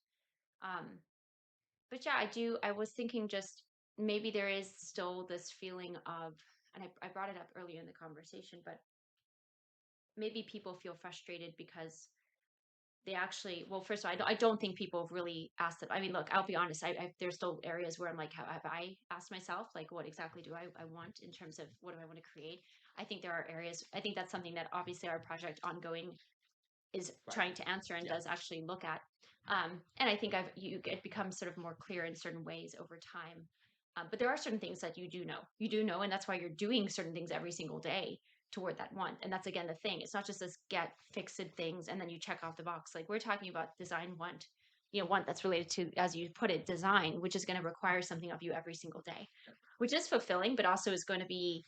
A: Um, but yeah, I was thinking just maybe there is still this feeling of, and I brought it up earlier in the conversation, but maybe people feel frustrated because they actually, well, first of all, I don't think people have really asked it. I mean, look, I'll be honest. There's still areas where I'm like, have I asked myself, like, what exactly do I want in terms of what do I want to create? I think there are areas. I think that's something that obviously our project ongoing is
B: Right.
A: trying to answer and
B: Yeah.
A: does actually look at. And I think it becomes sort of more clear in certain ways over time. But there are certain things that you do know, and that's why you're doing certain things every single day toward that want. And that's again the thing. It's not just this get fixed things and then you check off the box. Like we're talking about design want, want that's related to, as you put it, design, which is going to require something of you every single day, which is fulfilling, but also is going to be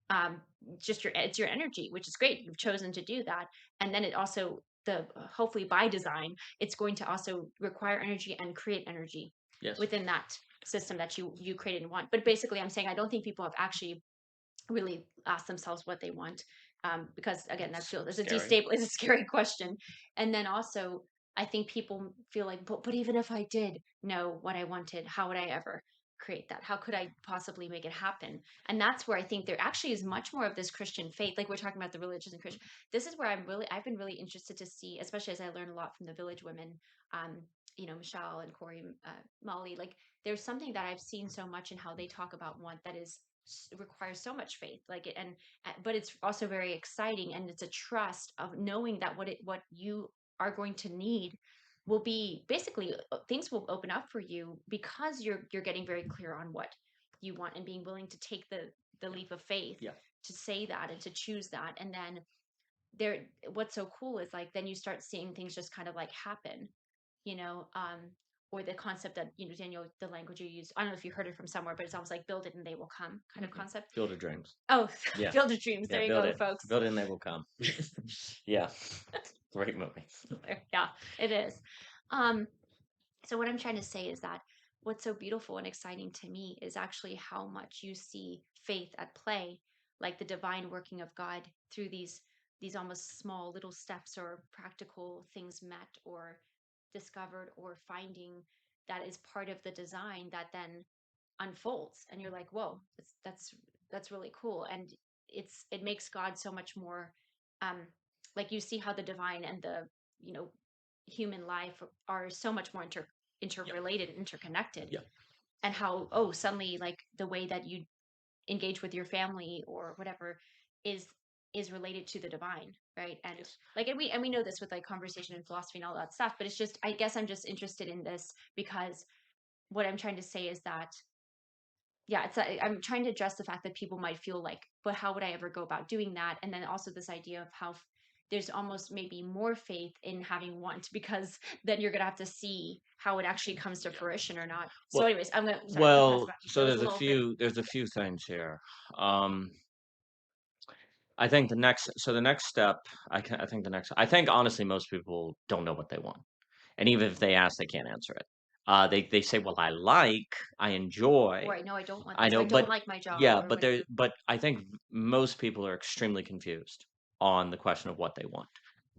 A: um, just it's your energy, which is great. You've chosen to do that, and then it also the hopefully by design, it's going to also require energy and create energy
B: Yes.
A: within that system that you created and want. But basically, I'm saying I don't think people have actually really ask themselves what they want, because again that
B: It's
A: feels it's a
B: scary.
A: destable it's a scary question. And then also I think people feel like, but even if I did know what I wanted, how would I ever create that? How could I possibly make it happen? And that's where I think there actually is much more of this Christian faith, like we're talking about the religious and Christian. This is where I've been really interested to see, especially as I learned a lot from the village women, um Michelle and Corey, Molly, like there's something that I've seen so much in how they talk about want that is requires so much faith, like it, and but it's also very exciting, and it's a trust of knowing that what you are going to need will be basically things will open up for you because you're getting very clear on what you want and being willing to take the
B: Yeah.
A: leap of faith
B: Yeah.
A: to say that and to choose that. And then there what's so cool is like then you start seeing things just kind of like happen, you know um or the concept that, Daniel, the language you use, I don't know if you heard it from somewhere, but it's almost like build it and they will come kind of
B: Hmm.
A: concept.
B: Field of Dreams.
A: Oh,
B: Yeah.
A: Field of Dreams.
B: Yeah.
A: There you
B: Build
A: go,
B: it.
A: folks.
B: Build it, and they will come. Yeah. Great movie.
A: Yeah, it is. Um, so what I'm trying to say is that what's so beautiful and exciting to me is actually how much you see faith at play, like the divine working of God through these almost small little steps or practical things met or discovered or finding that is part of the design that then unfolds, and you're like, whoa, that's really cool. And it makes God so much more um like you see how the divine and the you know human life are so much more
B: Yep.
A: interrelated and interconnected.
B: Yep.
A: And how, oh, suddenly like the way that you engage with your family or whatever is is related to the divine, right? And
B: Yes.
A: like, and we know this with like conversation and philosophy and all that stuff, but it's just, I guess I'm just interested in this because what I'm trying to say is that, yeah, I'm trying to address the fact that people might feel like, but how would I ever go about doing that? And then also this idea of how there's almost maybe more faith in having want because then you're gonna have to see how it actually comes to
B: Yeah.
A: fruition or not. So,
B: Well,
A: anyways, I'm gonna pass it
B: well,
A: back to you. That
B: so
A: was a little bit.
B: there's a few things here. Um, I think the next step, I think I think honestly most people don't know what they want. And even if they ask, they can't answer it. They say, "Well, I
A: Or
B: enjoy,
A: I know I don't want
B: I
A: this. Or
B: know,"
A: I don't
B: but
A: like my job
B: yeah,
A: or whatever.
B: but I think most people are extremely confused on the question of what they want.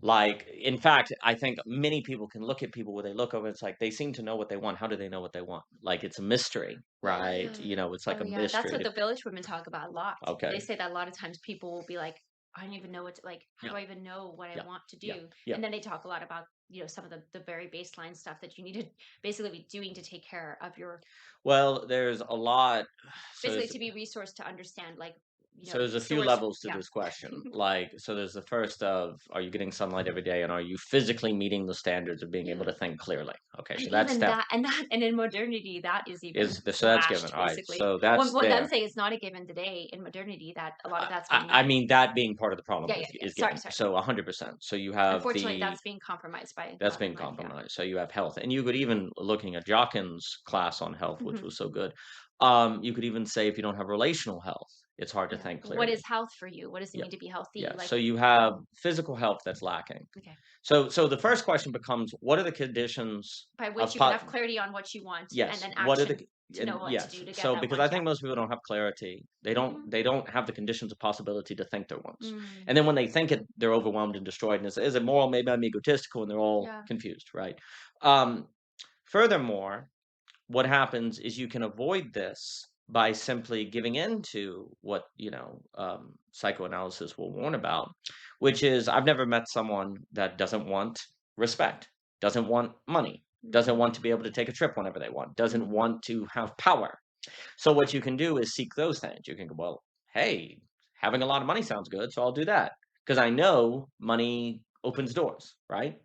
B: Like, in fact, I think many people can look at people where they look over, it's like they seem to know what they want. How do they know what they want? Like it's a mystery, right? It's like
A: Oh
B: a
A: yeah, that's what
B: mystery.
A: the village women talk about a lot. They
B: Okay.
A: say that a lot of times people will be like, I don't even know what to, like, how
B: Yeah.
A: do I even know what I
B: Yeah.
A: want to
B: Yeah.
A: do?
B: Yeah.
A: And then they talk a lot about, some of the very baseline stuff that you need to basically be doing to take care of your,
B: Well, there's a lot. So
A: basically
B: there's
A: to be resourced to understand, like,
B: So there's a few
A: source.
B: levels to
A: Yeah.
B: this question. Like, so there's the first of, are you getting sunlight every day, and are you physically meeting the standards of being able to think clearly? Okay,
A: And
B: so that's
A: even
B: step
A: that and in modernity, that is even
B: so that's given.
A: slashed,
B: All right,
A: basically.
B: so
A: What
B: that's
A: what I'm
B: there.
A: saying is not a given today in modernity that a lot of that's
B: I,
A: being
B: I
A: done.
B: mean that being part of the problem
A: Yeah, yeah, yeah.
B: is
A: Sorry,
B: given.
A: sorry.
B: So 100%. So you have
A: Unfortunately,
B: the
A: that's being compromised by
B: that's
A: modern
B: being
A: life, yeah.
B: compromised. So you have health, and you could even looking at Jockin's class on health, which
A: Mhm.
B: was so good. You could even say if you don't have relational health, it's hard to
A: Yeah.
B: think
A: What is
B: clearly.
A: health for you? What does it
B: Yeah.
A: mean to be healthy?
B: Yeah.
A: Like,
B: So you have physical health that's lacking.
A: okay.
B: So the first question becomes, what are the conditions
A: By which
B: of
A: you can have clarity on what you want and
B: yes,
A: then
B: what are
A: action
B: the
A: to know
B: and
A: what to
B: yes.
A: do to get
B: So
A: that
B: because
A: want,
B: I
A: yeah.
B: think most people don't have clarity.
A: Mhm.
B: They don't have the conditions of possibility to think their wants.
A: Mm.
B: And then when they think it, they're overwhelmed and destroyed. And it's, is it moral? Maybe I'm egotistical, and they're all
A: Yeah.
B: confused, right? Um, Furthermore, what happens is you can avoid this by simply giving in to what psychoanalysis will warn about, which is I've never met someone that doesn't want respect, doesn't want money, doesn't
A: Mhm.
B: want to be able to take a trip whenever they want, doesn't
A: Mhm.
B: want to have power. So what you can do is seek those things. You can go, well, hey, having a lot of money sounds good, so I'll do that because I know money opens doors, right?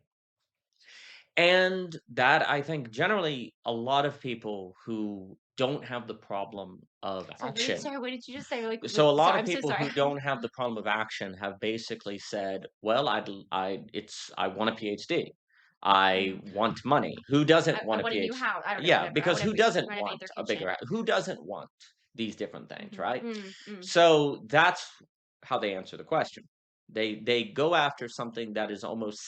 B: And that I think generally a lot of people who don't have the problem of action.
A: Sorry, what did you just say? Like,
B: So a lot
A: sorry,
B: of
A: I'm so
B: people
A: sorry.
B: who don't have the problem of action have basically said, "Well, I want a PhD. I
A: Mhm.
B: want money. Who doesn't
A: I
B: want a
A: want a new
B: PhD?
A: house. I don't know,
B: Yeah,
A: whatever. I
B: because
A: want to
B: who doesn't
A: renovate
B: want
A: their
B: a bigger
A: kitchen.
B: who doesn't want these different things,
A: Mhm.
B: right?
A: Mm, mm,
B: So that's how they answer the question. They go after something that is almost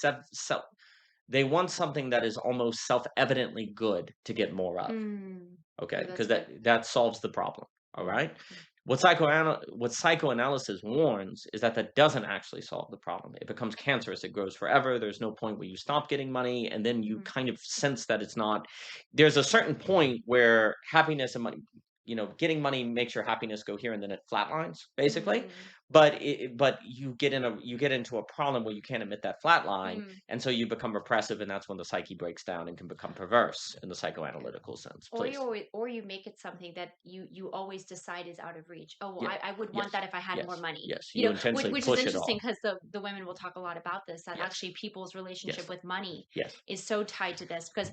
B: they want something that is almost self-evidently good to get more of.
A: mm.
B: Okay,
A: Oh, that's
B: because
A: good.
B: that solves the problem. All
A: Mm,
B: right.
A: mm,
B: What psychoanalysis warns is that that doesn't actually solve the problem. It becomes cancerous. It grows forever. There's no point where you stop getting money, and then you
A: mhm,
B: kind of sense that it's not. There's a certain point where happiness and money, getting money makes your happiness go here, and then it flatlines basically.
A: mm,
B: But you get into a problem where you can't admit that flat line,
A: mm.
B: and so you become repressive, and that's when the psyche breaks down and can become perverse in the psychoanalytical sense. Please.
A: Or you make it something that you always decide is out of reach. Oh, well,
B: Yeah.
A: I would want
B: Yes.
A: that if I had more
B: Yes.
A: money.
B: Yes. You intentionally
A: Which is
B: push it
A: interesting
B: off.
A: because the women will talk a lot about this, that
B: Yes.
A: actually people's relationship
B: Yes.
A: with money
B: Yes.
A: is so tied to this because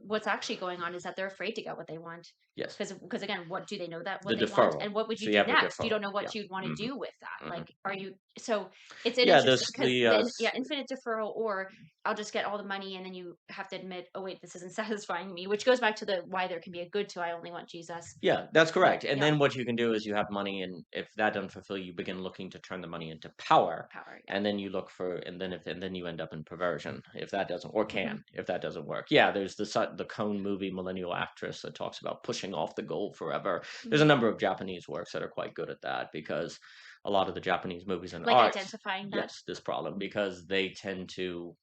A: what's actually going on is that they're afraid to get what they want.
B: Yes.
A: Because again, what do they know that
B: The
A: what they want,
B: deferral.
A: and what would
B: So
A: you
B: you
A: do
B: have a
A: next? You
B: deferral.
A: don't know
B: Yeah.
A: what you'd want to
B: Mhm.
A: do with that.
B: Mhm.
A: Like, are you so it's an
B: Yeah.
A: interesting
B: This
A: because
B: the
A: then, yeah, infinite deferral, or I'll just get all the money and then you have to admit, oh wait, this isn't satisfying me, which goes back to the why there can be a good to I only want Jesus.
B: Yeah, that's
A: But
B: correct. And
A: yeah,
B: then what you can do is you have money, and if that doesn't fulfill you, begin looking to turn the money into power.
A: power, yeah.
B: And then you look for, and then you end up in perversion if that doesn't, or
A: Mhm.
B: can, if that doesn't work. Yeah, there's the Cone movie, Millennial Actress, that talks about pushing off the goal forever. There's a
A: Mm.
B: number of Japanese works that are quite good at that because a lot of the Japanese movies and
A: Like
B: arts,
A: identifying that.
B: yes, this problem because they tend to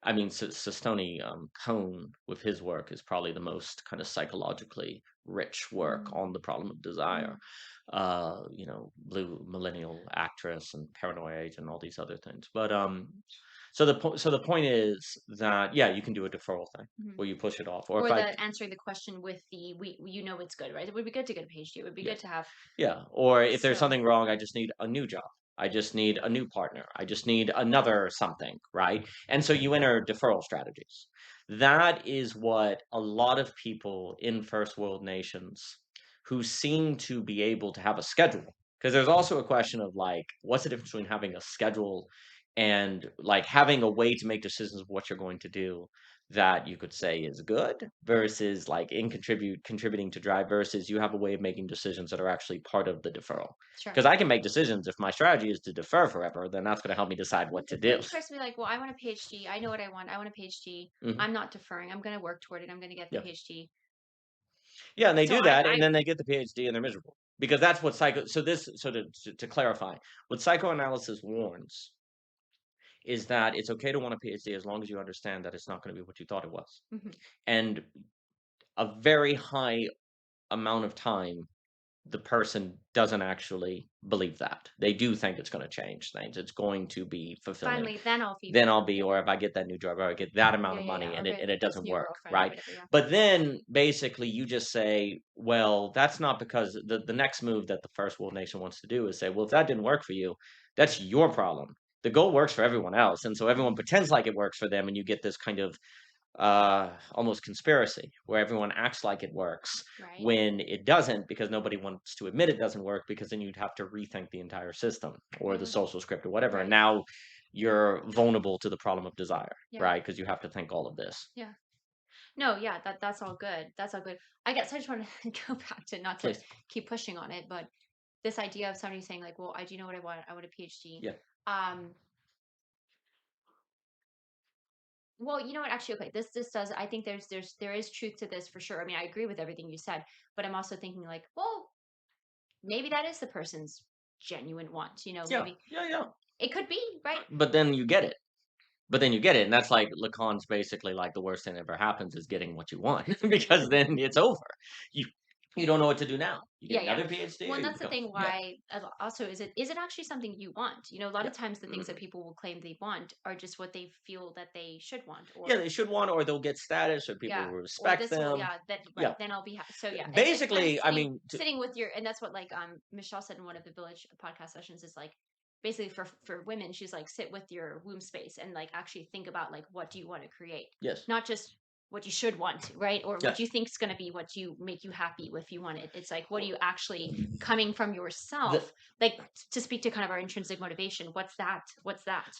B: I mean, Sestoni Cone with his work is probably the most kind of psychologically rich work
A: Mm.
B: on the problem of desire.
A: Mm.
B: Blue Millennial Actress and Paranoia Agent and all these other things. But so the point is that yeah, you can do a deferral thing
A: Mhm.
B: where you push it off. Or if
A: Or
B: I
A: the answering the question with the you know it's good, right? It would be good to get a PhD. It would be good
B: yes.
A: to have
B: Yeah, or if there's
A: so
B: something wrong, I just need a new job. I just need a new partner. I just need another something, right? And so you enter deferral strategies. That is what a lot of people in first world nations who seem to be able to have a schedule. Because there's also a question of like, what's the difference between having a schedule and like having a way to make decisions of what you're going to do that you could say is good versus like in contributing to drive versus you have a way of making decisions that are actually part of the deferral.
A: sure.
B: Because I can make decisions if my strategy is to defer forever, then that's going to help me decide
A: Well,
B: what to
A: the
B: do.
A: each person be like, well, I want a PhD. I know what I want. I want a PhD.
B: Mhm.
A: I'm not deferring. I'm going to work toward it. I'm going to get the
B: Yeah,
A: PhD.
B: yeah, and they
A: So
B: do that, and then they get the PhD and they're miserable because that's what psycho. So to clarify, what psychoanalysis warns is that it's okay to want a PhD as long as you understand that it's not going to be what you thought it was,
A: Mhm.
B: and a very high amount of time the person doesn't actually believe that. They do think it's going to change things. It's going to be fulfilling.
A: Finally, then I'll be
B: Then I'll
A: fulfilled.
B: be, or if I get that new job, or I get that amount
A: Yeah,
B: of
A: yeah,
B: money,
A: yeah. Or
B: and
A: get
B: it
A: this
B: doesn't
A: new
B: work,
A: girlfriend or
B: right?
A: whatever. Yeah.
B: But then basically you just say, well, that's not because the next move that the first world nation wants to do is say, well, if that didn't work for you, that's your problem. The goal works for everyone else. And so everyone
A: Mhm.
B: pretends like it works for them, and you get this kind of almost conspiracy where everyone acts like it works
A: Right.
B: when it doesn't, because nobody wants to admit it doesn't work, because then you'd have to rethink the entire system or the
A: Mm,
B: social script or whatever. And
A: right.
B: now you're vulnerable to the problem of desire,
A: Yeah.
B: right? Because you have to think all of this.
A: Yeah. No, yeah, that's all good. That's all good. I guess I just want to go back to, not to
B: Please.
A: keep pushing on it, but this idea of somebody saying like, "Well, I do know what I want. I want a PhD."
B: Yeah.
A: Um, well, you know what? Actually, okay, this does. I think there is truth to this for sure. I mean, I agree with everything you said, but I'm also thinking like, well, maybe that is the person's genuine want.
B: Yeah.
A: Maybe
B: Yeah. Yeah.
A: it could be, right?
B: But then you get it. But then you get it, and that's like Lacan's basically like the worst thing that ever happens is getting what you want because then it's over. You you don't know what to do now. You get
A: Yeah, yeah.
B: another PhD
A: Well,
B: or
A: and
B: you
A: that's the
B: become
A: thing
B: yeah,
A: why also is it actually something you want? A lot
B: yeah.
A: of times the things that
B: Mhm.
A: people will claim they want are just what they feel that they should want,
B: Yeah,
A: or
B: they should want or they'll get status or people
A: yeah,
B: will
A: or
B: respect
A: this will,
B: them.
A: yeah, that
B: Yeah.
A: right, then I'll be so yeah, it's like kind of
B: Basically, I
A: sitting
B: mean, to
A: sitting with your, and that's what like Michelle said in one of the Village podcast sessions, is like basically for women, she's like, sit with your womb space and like actually think about like, what do you want to create,
B: yes.
A: not just what you should want, right? Or what
B: Yes.
A: you think is going to be what you make you happy if you want it. It's like, what are you actually coming from
B: The
A: yourself, like, to speak to kind of our intrinsic motivation, what's that?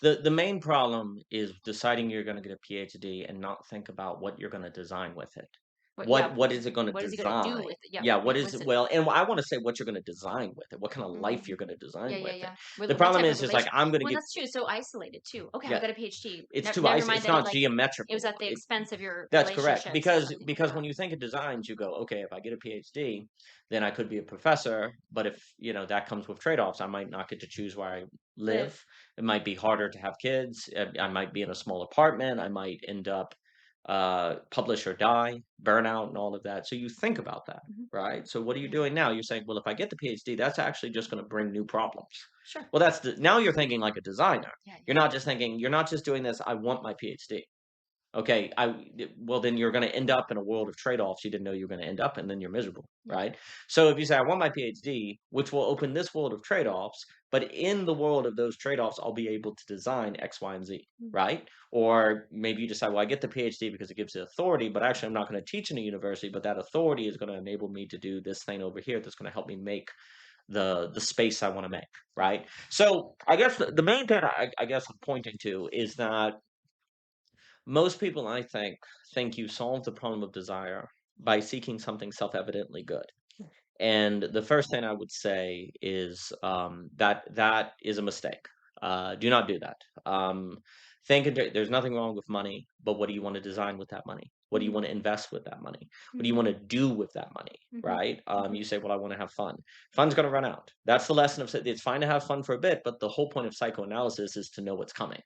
B: the main problem is deciding you're gonna get a PhD and not think about what you're gonna design with it.
A: What, yeah,
B: What is it gonna
A: what is he going to do
B: design?
A: with it? Yeah,
B: Yeah, what is
A: what's
B: it?
A: it?
B: Well, and I wanna say what you're gonna design with it. What kind of life
A: Mm.
B: you're gonna
A: Yeah,
B: design
A: yeah,
B: with it.
A: yeah.
B: The
A: What
B: problem
A: type of
B: is like
A: relation?
B: I'm gonna
A: Well,
B: give
A: that's true. So isolated too. Okay, I
B: yeah,
A: got a PhD.
B: it's too
A: Never
B: ice.
A: mind
B: It's
A: that it
B: not
A: like it was
B: geometrical.
A: at the expense of your
B: That's correct.
A: relationships or something like
B: Because
A: that.
B: when you think of designs, you go, okay, if I get a PhD, then I could be a professor. But if that comes with trade-offs, I might not get to choose where I
A: Live.
B: live. It might be harder to have kids. I might be in a small apartment. I might end up publish or die, burnout, and all of that. So you think about that,
A: Hmm.
B: right? So what are you
A: Yeah.
B: doing now? You're saying, well, if I get the PhD, that's actually just going to bring new problems.
A: Sure.
B: Well, now you're thinking like a designer.
A: Yeah,
B: You're
A: yeah.
B: not just thinking. You're not just doing this. I want my PhD. Okay, well, then you're gonna end up in a world of trade-offs you didn't know you were gonna end up in, then you're miserable,
A: Yeah.
B: right? So if you say, "I want my PhD," which will open this world of trade-offs, but in the world of those trade-offs, I'll be able to design X, Y, and Z,
A: Mm.
B: right? Or maybe you decide, "Well, I get the PhD because it gives it authority, but actually I'm not gonna teach in a university, but that authority is gonna enable me to do this thing over here that's gonna help me make the space I wanna make," right? So I guess the main thing I guess I'm pointing to is that most people, I think you solve the problem of desire by seeking something self-evidently good. And the first thing I would say is that is a mistake. Do not do that. There's nothing wrong with money, but what do you want to design with that money? What do you
A: Mm.
B: want to invest with that money? What do you
A: Mm.
B: want to do with that money?
A: Hmm.
B: Right?
A: Hmm.
B: You say, well, I want to have fun. Fun's going to run out. That's the lesson of it's fine to have fun for a bit, but the whole point of psychoanalysis is to know what's coming.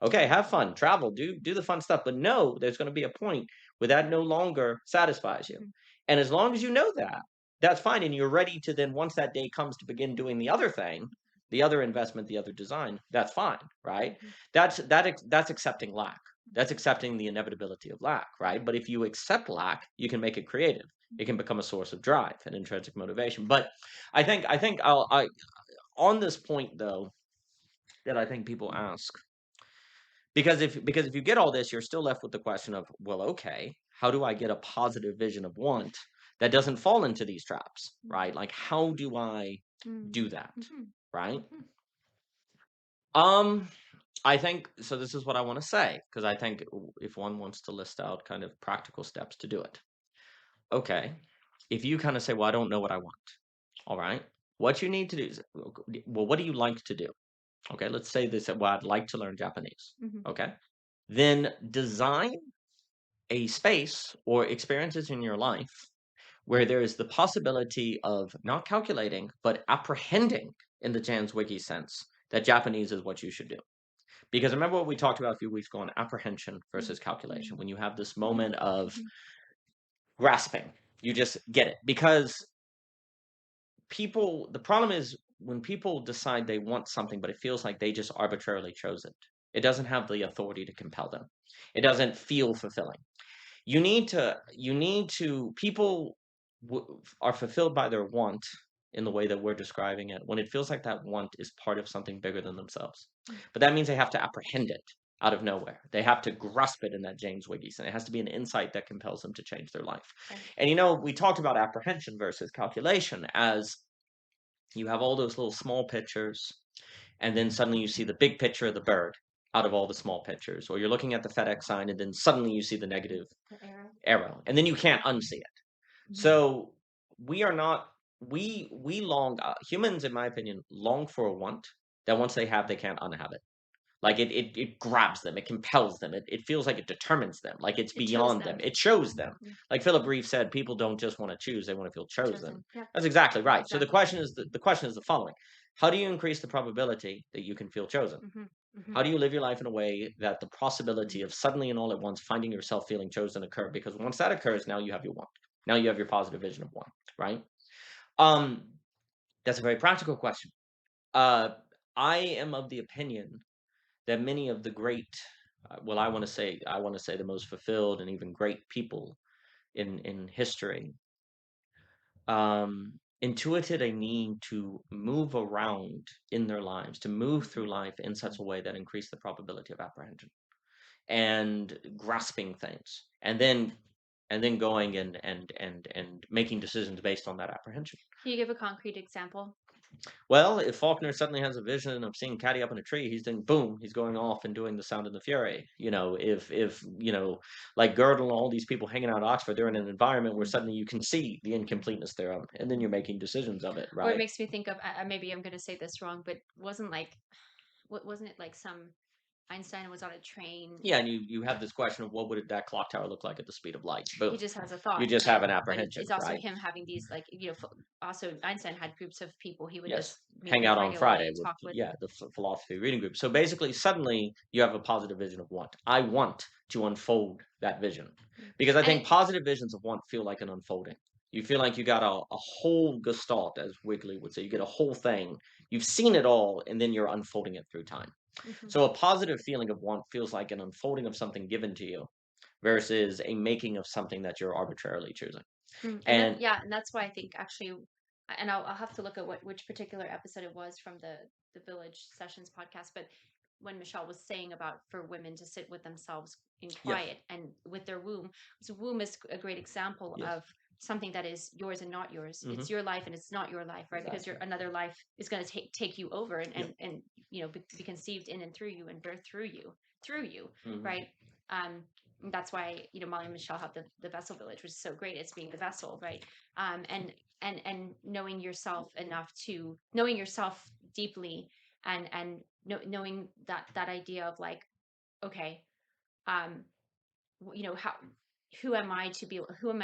B: Okay, have fun, travel, do the fun stuff, but no, there's going to be a point where that no longer satisfies you.
A: Hmm.
B: And as long as you know that, that's fine, and you're ready to then once that day comes to begin doing the other thing, the other investment, the other design, that's fine, right?
A: Hmm.
B: That's accepting lack. That's accepting the inevitability of lack, right? But if you accept lack, you can make it creative. It can become a source of drive and intrinsic motivation. But I think I on this point though that I think people ask, because if you get all this, you're still left with the question of, well, okay, how do I get a positive vision of want that doesn't fall into these traps, right? Like, how do I
A: Mm.
B: do that,
A: Hmm.
B: right?
A: Hmm.
B: Um, I think so. This is what I want to say because I think if one wants to list out kind of practical steps to do it, okay. If you kind of say, well, I don't know what I want, all right. What you need to do is, well, what do you like to do? Okay, let's say this. Well, I'd like to learn Japanese.
A: Hmm.
B: Okay, then design a space or experiences in your life where there is the possibility of not calculating, but apprehending in the Jan's Wiki sense that Japanese is what you should do. Because remember what we talked about a few weeks ago on apprehension
A: Hmm.
B: versus calculation. When you have this
A: Hmm.
B: moment of
A: Hmm.
B: grasping, you just get it. Because the problem is when people decide they want something, but it feels like they just arbitrarily chose it. It doesn't have the authority to compel them. It doesn't feel fulfilling. People are fulfilled by their want in the way that we're describing it when it feels like that want is part of something bigger than themselves.
A: Mm.
B: But that means they have to apprehend it out of nowhere. They have to grasp it in that James Wiggy, and it has to be an insight that compels them to change their life.
A: Okay.
B: And we talked about apprehension versus calculation as you have all those little small pictures, and then suddenly you see the big picture of the bird out of all the small pictures, or you're looking at the FedEx sign, and then suddenly you see the negative
A: The arrow.
B: arrow, and then you can't unsee it.
A: Mhm.
B: So we are not we long humans, in my opinion, long for a want that once they have, they can't unhave it. Like it grabs them, it compels them, it feels like it determines them, like it's
A: It chose
B: beyond them,
A: them.
B: it shows them.
A: Yeah.
B: Like Philip Reeve said, people don't just want to choose, they want to feel chosen.
A: Chosen. Yep.
B: That's exactly right. So
A: Exactly.
B: the question is the following: how do you increase the probability that you can feel chosen?
A: Hmm. Hmm.
B: How do you live your life in a way that the
A: Hmm.
B: possibility of suddenly and all at once finding yourself feeling chosen occur? Because once that occurs, now you have your want. Now you have your positive vision of want, right? Um, that's a very practical question. Uh, I am of the opinion that many of the great, well, I want to say the most fulfilled and even great people in history, intuited a need to move around in their lives, to move through
A: Hmm.
B: life in such a way that increased the probability of apprehension and grasping things, and then going and making decisions based on that apprehension.
A: Can you give a concrete example?
B: Well, if Faulkner suddenly has a vision of seeing Caddy up in a tree, he's then boom, he's going off and doing the Sound and the Fury. If like Gödel and all these people hanging out at Oxford, they're in an environment where suddenly you can see the incompleteness thereof, and then you're making decisions of it,
A: Or it
B: right?
A: makes me think of maybe I'm going to say this wrong, but wasn't it like some Einstein was on a train.
B: Yeah, and you have this question of what would that clock tower look like at the speed of light?
A: He
B: Boom,
A: just has a
B: you
A: thought,
B: just have
A: right?
B: an
A: But
B: apprehension,
A: it's also
B: right?
A: him having these like also Einstein had groups of people he would
B: Yes.
A: just meet
B: Hang
A: with
B: out on
A: regularly
B: Friday
A: and
B: with,
A: talk with.
B: yeah, the philosophy reading group. So basically, suddenly you have a positive vision of want. I want to unfold that vision
A: Mm.
B: because I
A: And
B: think positive visions of want feel like an unfolding. You feel like you got a whole gestalt, as Wigley would say. You get a whole thing. You've seen it all, and then you're unfolding it through time.
A: mhm.
B: So a positive feeling of want feels like an unfolding of something given to you versus a making of something that you're arbitrarily choosing.
A: And that
B: And
A: yeah, and that's why I think actually, and I'll have to look at which particular episode it was from the Village Sessions podcast, but when Michelle was saying about for women to sit with themselves in
B: yes,
A: quiet and with their womb, so womb is a great example
B: yes,
A: of something that is yours and not yours.
B: hmm,
A: It's your life and it's not your life, right? Because your
B: exactly.
A: another life is going to take you over and
B: Yep.
A: be conceived in and through you and birth through you,
B: Hmm.
A: right? Um, that's why Molly and Michelle have the vessel village, which is so great. It's being the vessel, right? And knowing yourself enough to knowing yourself deeply and knowing that idea of like, okay, um, how who am I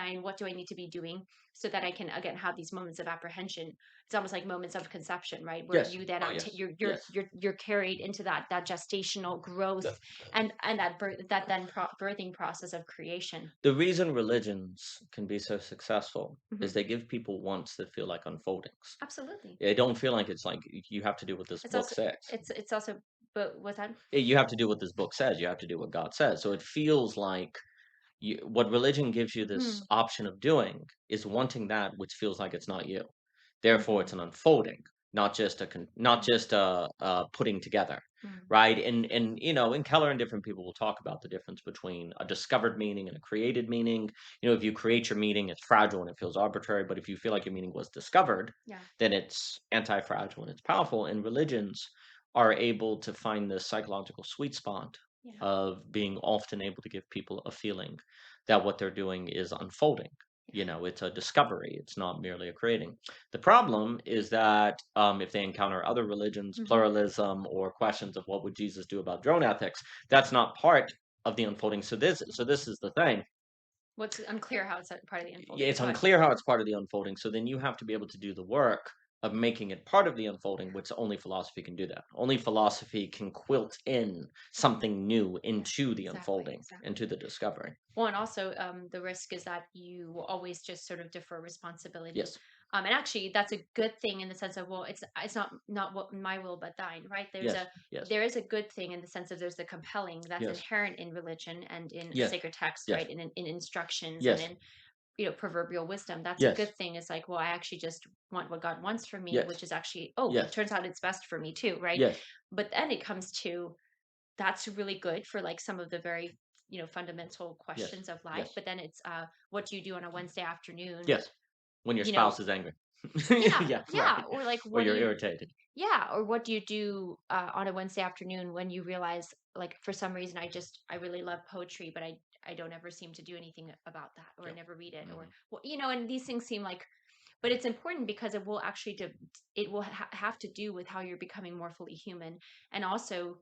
A: and what do I need to be doing so that I can again have these moments of apprehension. It's almost like moments of conception, right, where
B: Yes.
A: you then
B: Oh,
A: are
B: yes.
A: you're
B: Yes.
A: you're you're carried into that gestational growth
B: The
A: and that then birthing process of creation.
B: the reason religions can be so successful
A: Hmm.
B: is they give people wants that feel like unfoldings.
A: Absolutely.
B: They don't feel like it's like you have to do what this
A: It's
B: book
A: also
B: says.
A: it's also but was that
B: You have to do what this book says. You have to do what God says. So it feels like what religion gives you this
A: mm,
B: option of doing is wanting that which feels like it's not you. Therefore,
A: mm-hmm,
B: it's an unfolding, not
A: mm,
B: just a putting together,
A: mm,
B: right? And and Keller and different people will talk about the difference between a discovered meaning and a created meaning. If you create your meaning, it's fragile and it feels arbitrary. But if you feel like your meaning was discovered,
A: yeah,
B: then it's anti-fragile and it's powerful. And religions are able to find this psychological sweet spot
A: yeah,
B: of being often able to give people a feeling that what they're doing is unfolding.
A: yeah,
B: It's a discovery. It's not merely a creating. The problem is that if they encounter other religions,
A: mm-hmm.
B: pluralism, or questions of what would Jesus do about drone ethics, that's not part of the unfolding. So this is the thing.
A: What's unclear how it's a part of the
B: Yeah,
A: unfolding.
B: it's
A: Go ahead.
B: unclear how it's part of the unfolding. So then you have to be able to do the work of making it part of the unfolding, which only philosophy can do that. Only philosophy can quilt in something new
A: Yeah,
B: into the
A: exactly,
B: unfolding,
A: exactly.
B: into the discovery.
A: Well, and also the risk is that you will always just sort of defer responsibility
B: Yes.
A: And actually, that's a good thing in the sense of, well, it's not what my will but thine, right?
B: Yes, yes,
A: There is a good thing in the sense of there's the compelling that's
B: yes,
A: inherent in religion and in
B: yes,
A: sacred text,
B: yes,
A: right? And in instructions and
B: yes,
A: in proverbial wisdom. That's a
B: yes,
A: good thing. It's like, well, I actually just want what God wants for me,
B: yes,
A: which is actually, oh, it
B: yes,
A: turns out it's best for me too, right?
B: yes,
A: But then it comes to, that's really good for like some of the very fundamental
B: yes,
A: questions of life.
B: yes,
A: But then it's what do you do on a Wednesday afternoon?
B: yes. When your
A: You know,
B: spouse is angry.
A: yeah,
B: Yeah,
A: yeah.
B: right.
A: Or like,
B: Or
A: what do
B: you're
A: you
B: irritated.
A: yeah, or what do you do on a Wednesday afternoon when you realize, like, for some reason, I really love poetry, but I don't ever seem to do anything about that, or I
B: Yep.
A: never read it, or
B: Mhm.
A: well, and these things seem like, but it's important because it will actually it will have to do with how you're becoming more fully human, and also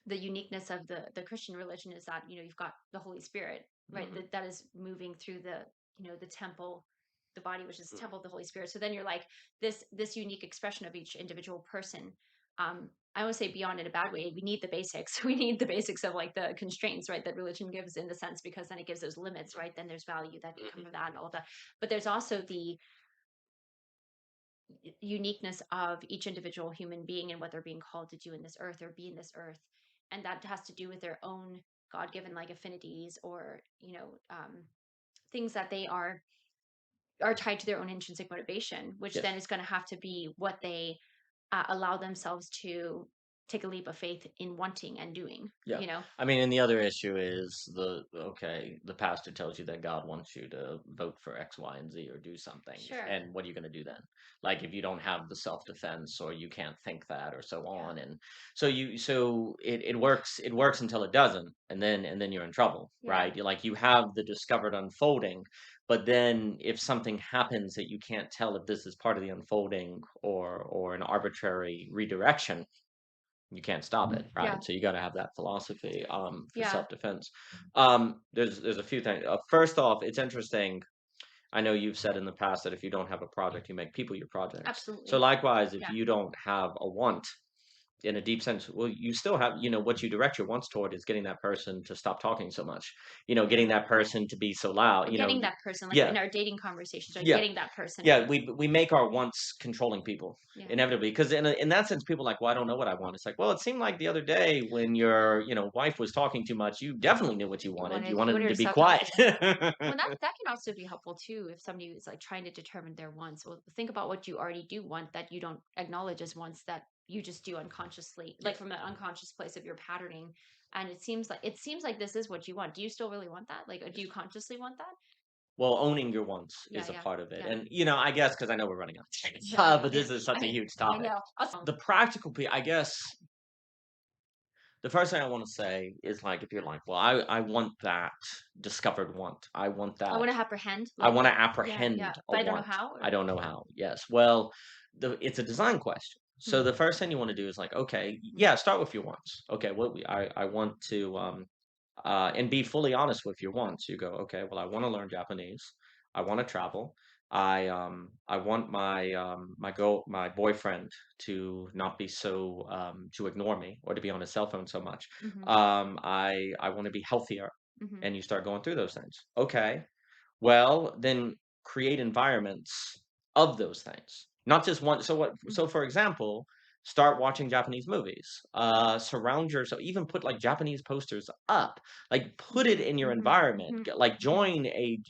A: the uniqueness of the Christian religion is that you've got the Holy Spirit, right?
B: Mhm.
A: That is moving through the temple, the body, which is the
B: Mm.
A: temple of the Holy Spirit. So then you're like this unique expression of each individual person. I won't say beyond in a bad way. We need the basics. We need the basics of like the constraints, right? That religion gives in the sense, because then it gives those limits, right? Then there's value that can come
B: Mhm.
A: from that and all of that. But there's also the uniqueness of each individual human being and what they're being called to do in this earth or be in this earth, and that has to do with their own god-given like affinities, or things that they are tied to their own intrinsic motivation, which then
B: Yes.
A: is going to have to be what they allow themselves to take a leap of faith in wanting and doing
B: Yeah.
A: you know
B: I mean, and the other issue is the pastor tells you that God wants you to vote for X, Y, and Z or do something.
A: Sure.
B: And what are you going to do then? Like if you don't have the self-defense or you can't think that or so
A: Yeah.
B: on. And so it works until it doesn't, and then you're in trouble,
A: Yeah.
B: right? You have the discovered unfolding, but then if something happens that you can't tell if this is part of the unfolding or an arbitrary redirection, you can't stop it,
A: Yeah.
B: right? So you got to have that philosophy for
A: Yeah.
B: self-defense. There's a few things. First off, it's interesting. I know you've said in the past that if you don't have a project, you make people your projects. So
A: Absolutely.
B: likewise, if
A: Yeah.
B: you don't have a want in a deep sense, well, you still have, what you direct your wants toward is getting that person to stop talking so much,
A: Yeah.
B: getting that person in to be so loud,
A: Or getting that person, like
B: yeah,
A: in our dating conversations, or
B: yeah.
A: getting that person.
B: Yeah, we make our wants controlling people
A: Yeah.
B: inevitably because in that sense, people are like, well, I don't know what I want. It's like, well, it seemed like the other day when your wife was talking too much, you definitely knew what you
A: You
B: wanted.
A: wanted
B: You
A: you
B: wanted
A: wanted
B: them
A: her
B: to
A: to
B: be
A: stop
B: quiet.
A: talking. Well, that can also be helpful too if somebody is like trying to determine their wants. Well, think about what you already do want that you don't acknowledge as wants, that you just do unconsciously, like
B: Yes.
A: from an unconscious place of your patterning. And it seems like this is what you want. Do you still really want that? Like, do you
B: Yes.
A: consciously want that?
B: Well, owning your wants
A: Yeah,
B: is a
A: yeah,
B: part of it,
A: yeah.
B: and I guess because I know we're running out of time,
A: Yeah, I know.
B: but this is such a huge
A: I
B: topic.
A: know.
B: The practical piece, I guess, the first thing I want to say is like if you're like, well, I want that discovered want, I want
A: I
B: that
A: want to apprehend,
B: I
A: like,
B: wanna
A: yeah, yeah,
B: apprehend a
A: but I don't know
B: want.
A: how.
B: I
A: Or
B: don't know how. Yes. Well, it's a design question.
A: hmm,
B: So the first thing you wanna do is like, okay,
A: hmm,
B: yeah, start with your wants. Okay, I want to and be fully honest with your wants. You go, okay, well, I want to learn Japanese. I want to travel. I want my boyfriend to not be so to ignore me or to be on his cell phone so much.
A: hmm,
B: I want to be healthier,
A: hmm,
B: and you start going through those things. Okay, well, then create environments of those things. Not just one. So what?
A: hmm,
B: So for example, start watching Japanese movies. Surround yourself. Even put like Japanese posters up. Like put it
A: hmm,
B: in your
A: hmm,
B: environment.
A: hmm,
B: Like
A: hmm.
B: join be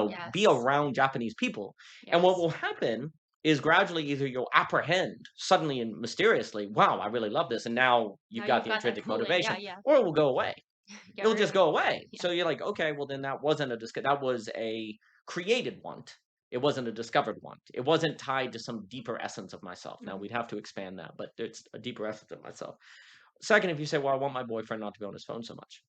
A: Yes,
B: around Japanese people. And what
A: yes.
B: will happen is gradually either you'll apprehend suddenly and mysteriously, wow, I really love this, and now
A: Now
B: you've got
A: you've
B: the
A: got that
B: intrinsic
A: pulling. Yeah,
B: motivation,
A: yeah.
B: or it will go away.
A: Get
B: It'll
A: rid
B: just
A: of it.
B: go away.
A: Yeah.
B: So you're like, okay, well then that wasn't that was a created want. It wasn't a discovered want. It wasn't tied to some deeper essence of myself. Now
A: Mhm.
B: we'd have to expand that, but it's a deeper essence of myself. Second, if you say, well, I want my boyfriend not to be on his phone so much.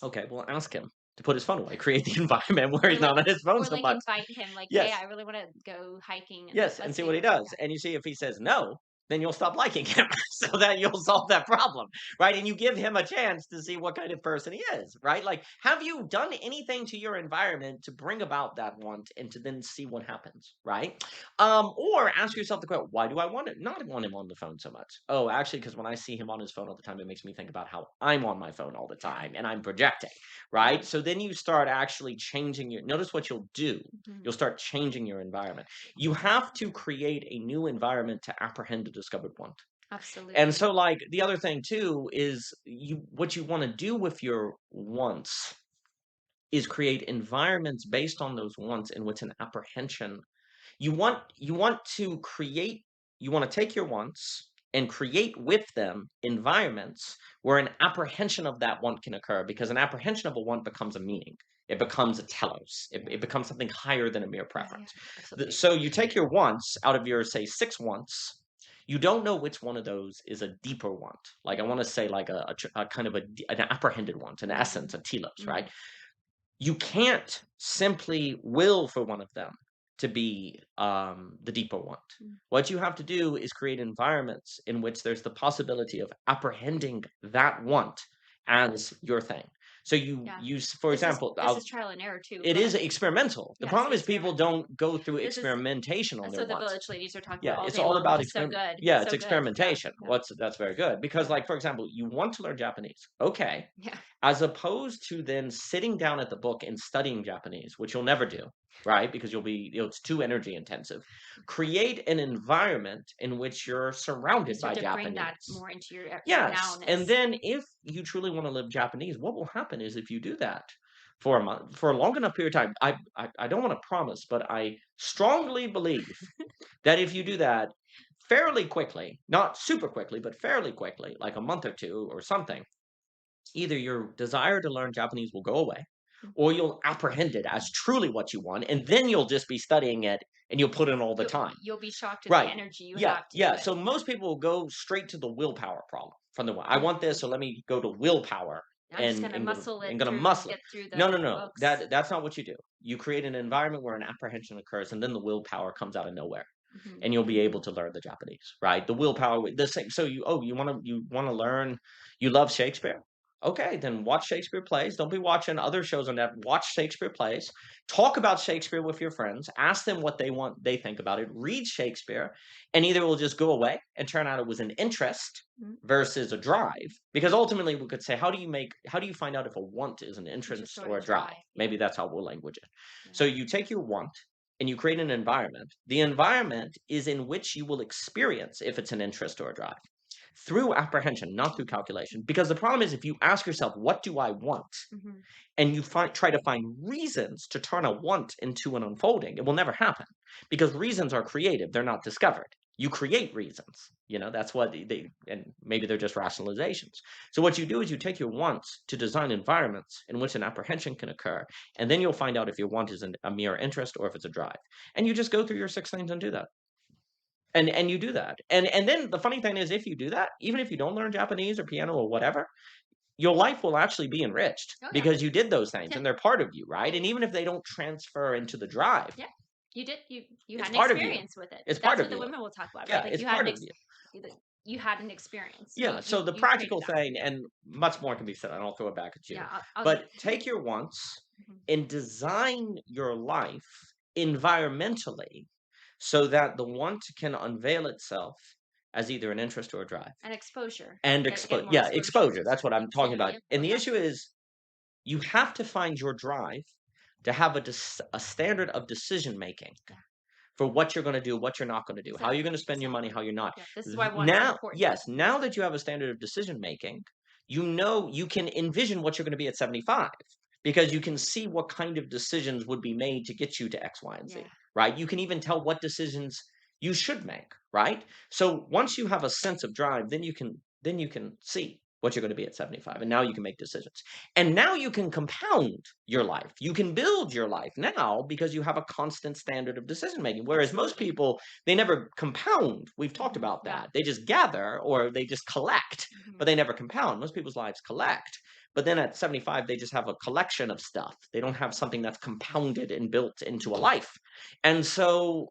B: Okay, well ask him to put his phone away. Create the environment where
A: Or
B: he's
A: like
B: not on his phone
A: or
B: so
A: like
B: much.
A: invite him like, "Hey,
B: Yes.
A: I really want to go hiking and like
B: Yes, and
A: let's
B: see
A: do."
B: what he does.
A: Yeah.
B: And you see if he says no, then you'll stop liking him so that you'll solve that problem, right? And you give him a chance to see what kind of person he is, right? Like, have you done anything to your environment to bring about that want and to then see what happens, right? Or ask yourself the question, why do I want it? Not want him on the phone so much? Oh, actually, because when I see him on his phone all the time, it makes me think about how I'm on my phone all the time and I'm projecting, right?
A: Yeah.
B: So then you start actually changing notice what you'll do.
A: Mhm.
B: You'll start changing your environment. You have to create a new environment to apprehend a discovered want. And
A: Absolutely.
B: so, like, the other thing too is what you want to do with your wants is create environments based on those wants in which an apprehension you want to create you want to take your wants and create with them environments where an apprehension of that want can occur, because an apprehension of a want becomes a meaning. It becomes a telos. It
A: Yeah.
B: becomes something higher than a mere
A: Yeah, yeah.
B: preference.
A: Absolutely.
B: So you take your wants out of your, say, six wants. You don't know which one of those is a deeper want. Like, I want to say, like a kind of an apprehended want, an essence,
A: Mhm.
B: a telos, right?
A: Mhm.
B: You can't simply will for one of them to be the deeper want.
A: Mm.
B: What you have to do is create environments in which there's the possibility of apprehending that want as your thing. So you
A: Yeah.
B: use, for
A: This is
B: example,
A: this is trial and error too.
B: it
A: Go
B: is
A: ahead.
B: experimental. The
A: Yes,
B: problem is people
A: experimental.
B: don't go through
A: This is
B: experimentation on
A: That's
B: their
A: what the
B: wants.
A: village ladies are talking
B: Yeah,
A: about all
B: it's
A: day
B: all
A: long, which
B: about
A: is so good.
B: yeah, it's
A: So good. Yeah.
B: experimentation.
A: Yeah.
B: That's very good because,
A: Yeah.
B: like, for example, you want to learn Japanese. Okay.
A: Yeah.
B: As opposed to then sitting down at the book and studying Japanese, which you'll never do, right? Because it's too energy intensive. Create an environment in which you're
A: You
B: surrounded by
A: start to bring that
B: Japanese.
A: more into your
B: Yes, and
A: nowness.
B: then if you truly wanna live Japanese, what will happen is if you do that for a month, for a long enough period of time, I don't wanna promise, but I strongly believe that if you do that fairly quickly, not super quickly, but fairly quickly, like a month or 2 or something, either your desire to learn Japanese will go away, or you'll apprehend it as truly what you want, and then you'll just be studying it and you'll put in all the
A: You'll
B: time.
A: you'll be shocked at the
B: Right.
A: energy you
B: Yeah,
A: have to do
B: yeah.
A: it.
B: So
A: Yeah.
B: most people will go straight to the willpower problem from the one. I want this,
A: Mhm.
B: so let me go to willpower
A: I'm just gonna
B: and
A: muscle it
B: gonna
A: through to
B: muscle it.
A: get through
B: No,
A: the
B: no, no.
A: books.
B: That's not what you do. You create an environment where an apprehension occurs, and then the willpower comes out of nowhere,
A: Mhm.
B: and you'll be able
A: Mhm.
B: to learn the Japanese, right? The willpower, the same. So you wanna learn, you love Shakespeare. Okay, then watch Shakespeare plays. Don't be watching other shows on that. Watch Shakespeare plays. Talk about Shakespeare with your friends. Ask them what they think about it. Read Shakespeare, and either it will just go away and turn out it was an interest
A: Mhm.
B: versus a drive. Because ultimately, we could say, how do you find out if a want is an
A: Interest
B: interest
A: or
B: or
A: to
B: a drive?
A: drive. Yeah.
B: Maybe that's how we'll language it.
A: Yeah.
B: So you take your want and you create an environment. The environment is in which you will experience if it's an interest or a drive through apprehension, not through calculation. Because the problem is, if you ask yourself, what do I want?
A: Mhm.
B: And you try to find reasons to turn a want into an unfolding, it will never happen because reasons are creative, they're not discovered. You create reasons. That's what and maybe they're just rationalizations. So what you do is you take your wants to design environments in which an apprehension can occur, and then you'll find out if your want is a mere interest or if it's a drive. And you just go through your six things and do that. And you do that. And then the funny thing is, if you do that, even if you don't learn Japanese or piano or whatever, your life will actually be enriched
A: Oh, yeah.
B: because you did those things
A: Yeah.
B: and they're part of you,
A: Yeah,
B: right? And
A: yeah.
B: even if they don't transfer into the drive,
A: Yeah. You did you
B: it's
A: had an
B: part of you.
A: experience with it.
B: It's part
A: That's what
B: of
A: the
B: you.
A: women will talk about, right?
B: Yeah,
A: Like
B: it's
A: you had an
B: part of you.
A: you had an experience.
B: Yeah. So the
A: You created
B: practical
A: that.
B: thing, and much more can be said, and I'll throw it back at you.
A: Yeah. I'll
B: But take your wants
A: Mhm.
B: and design your life environmentally so that the want can unveil itself as either an interest or a drive.
A: And exposure.
B: And
A: Get more
B: yeah,
A: exposure
B: exposure. That's what I'm talking about.
A: Yeah.
B: And
A: Oh,
B: the
A: yeah.
B: issue is, you have to find your drive to have a standard of decision making
A: Yeah.
B: for what you're going to do, what you're not going to do, how you're
A: Exactly.
B: going to spend your money,
A: Exactly.
B: how you're not.
A: Yeah. This is why wants are
B: Now,
A: important.
B: yes, now that you have a standard of decision making, you can envision what you're going to be at 75 because you can see what kind of decisions would be made to get you to X, Y, and Z,
A: Yeah.
B: right? You can even tell what decisions you should make, right? So once you have a sense of drive, then you can see what you're going to be at 75, and now you can make decisions. And now you can compound your life. You can build your life now because you have a constant standard of decision making. Whereas most
A: Absolutely.
B: people, they never compound. We've talked about
A: Yeah.
B: that. They just gather or they just collect,
A: Mhm.
B: but they never compound. Most people's lives collect. But then at 75, they just have a collection of stuff. They don't have something that's compounded and built into a life. And so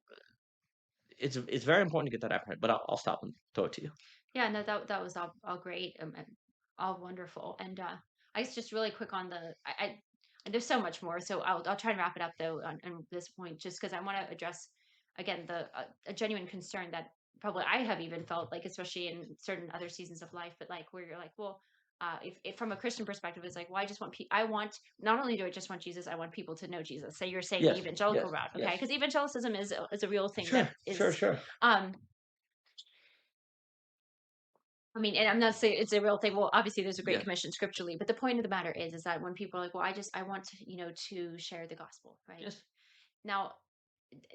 B: it's very important to get that out, but I'll stop and throw it to you.
A: Yeah, no, that was all great, and all wonderful. And I guess just really quick on and there's so much more, so I'll try and wrap it up though on this point, just because I want to address again the a genuine concern that probably I have even felt like, especially in certain other seasons of life, but like where you're like, well. If from a Christian perspective, it's like, well, I just want I want not only do I just want Jesus, I want people to know Jesus. So you're saying the
B: Yes,
A: evangelical
B: yes,
A: route, okay?
B: yes.
A: Because evangelicism is a real thing that
B: Sure, sure,
A: is
B: sure.
A: um I mean, and I'm not saying it's a real thing. Well, obviously, there's a great
B: Yes,
A: commission scripturally, but the point of the matter is that when people are like, "Well, I want to, to share the gospel," right?
B: yes.
A: Now,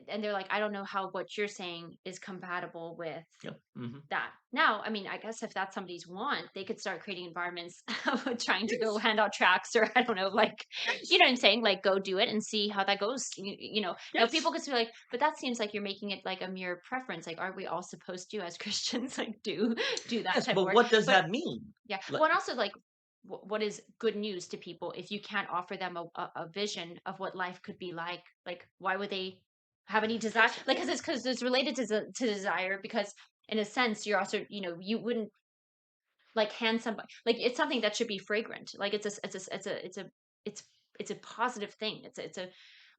A: and they're like, "I don't know how what you're saying is compatible with
B: Yep. Mhm.
A: that." Now, I mean, I guess if that's somebody's want, they could start creating environments of trying to go
B: Yes,
A: hand out tracks, or I don't know, like, you
B: yes,
A: know what I'm saying? Like, go do it and see how that goes. Now people
B: yes,
A: could be like, but that seems like you're making it like a mere preference. Like, aren't we all supposed to, as Christians, like do that
B: yes,
A: type of
B: but
A: work?
B: what does
A: But
B: that mean?
A: yeah.
B: Like,
A: Well, and also like what is good news to people if you can't offer them a vision of what life could be like? Like, why would they have any desire?
B: yes, of
A: Like,
B: course.
A: because it's related to desire. Because in a sense, you're also, you wouldn't like hand somebody like it's something that should be fragrant. Like it's it's a positive thing. It's a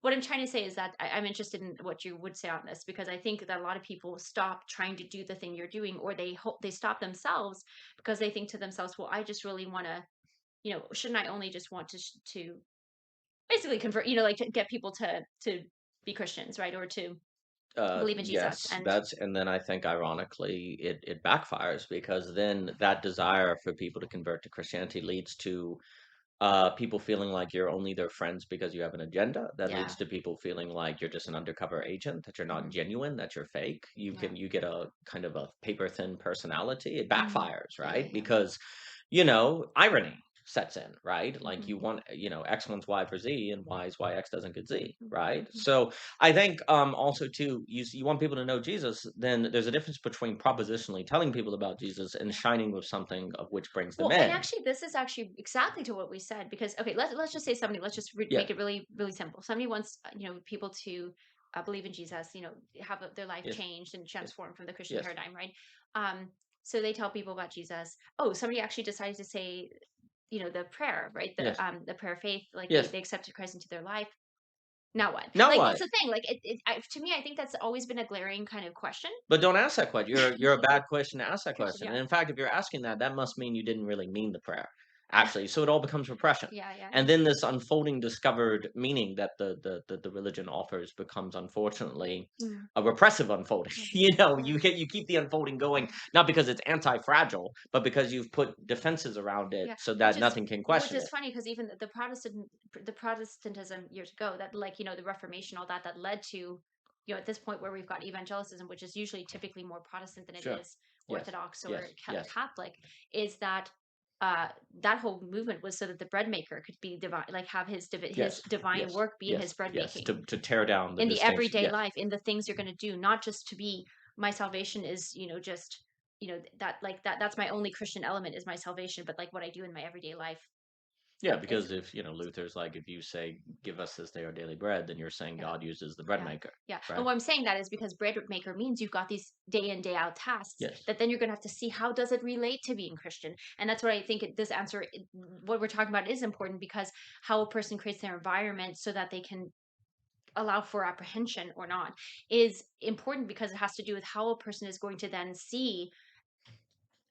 A: what I'm trying to say is that I'm interested in what you would say on this, because I think that a lot of people stop trying to do the thing you're doing, or they stop themselves because they think to themselves, well, I just really want to, shouldn't I only just want to basically convert, like to get people to be Christians, right? Or to believe in Jesus.
B: Yes,
A: And
B: that's and then I think ironically it backfires because then that desire for people to convert to Christianity leads to people feeling like you're only their friends because you have an agenda. That
A: yeah.
B: leads to people feeling like you're just an undercover agent, that you're not
A: Hmm.
B: genuine, that you're fake.
A: Yeah.
B: You get a kind of a paper thin personality. It
A: Hmm.
B: backfires,
A: Yeah,
B: right?
A: yeah.
B: Because irony sets in, right? Like
A: Hmm.
B: you want, X wants Y for Z and Y is why X doesn't get Z, right?
A: Hmm.
B: So I think also too, you want people to know Jesus, then there's a difference between propositionally telling people about Jesus and
A: Yeah.
B: shining with something of which brings them
A: Well, and
B: in.
A: actually, this is actually exactly to what we said, because okay, let's just say somebody. Let's just
B: Yes,
A: make it really really simple. Somebody wants people to believe in Jesus. Have their life
B: yes,
A: changed and
B: yes,
A: transformed from the Christian
B: yes.
A: paradigm, right? So they tell people about Jesus. Oh, somebody actually decided to say the prayer, right?
B: Yes.
A: The prayer of faith. Like they
B: Yes.
A: they accepted Christ into their life. Now what?
B: Now
A: Like
B: what?
A: that's the thing. Like to me, I think that's always been a glaring kind of question.
B: But don't ask that question. You're a bad question to ask that
A: Question,
B: question.
A: yeah,
B: And in fact, if you're asking that, that must mean you didn't really mean the prayer, actually. So it all becomes repression.
A: yeah, yeah,
B: And then this unfolding discovered meaning that the religion offers becomes unfortunately
A: mm,
B: a repressive unfolding.
A: yeah, yeah.
B: You keep the unfolding going, not because it's anti-fragile, but because you've put defenses around it
A: Yeah,
B: so
A: which
B: that
A: is
B: nothing can
A: which
B: question
A: is
B: it.
A: funny, because even the Protestantism years ago, that like the Reformation, all that led to at this point where we've got evangelicism, which is usually typically more Protestant than it
B: Sure.
A: is
B: Yes.
A: Orthodox or
B: Yes. Yes.
A: Catholic, is that uh that whole movement was so that the bread maker could be divine, like have his
B: Yes.
A: divine
B: Yes.
A: work be in his
B: Yes.
A: bread
B: Yes.
A: making
B: To tear down the
A: in the
B: distinction.
A: everyday
B: Yes.
A: life, in the things you're going to do, not just to be my salvation is just that like that's my only Christian element is my salvation, but like what I do in my everyday life.
B: Yeah,
A: Like it's
B: because if Luther's like if you say give us this day our daily bread, then you're saying
A: Yeah,
B: God uses the bread
A: yeah,
B: maker,
A: yeah. And
B: right?
A: what I'm saying that is because bread maker means you've got these day in day out tasks
B: Yes.
A: that then you're going to have to see how does it relate to being Christian. And that's what I think this answer, what we're talking about, is important, because how a person creates their environment so that they can allow for apprehension or not is important, because it has to do with how a person is going to then see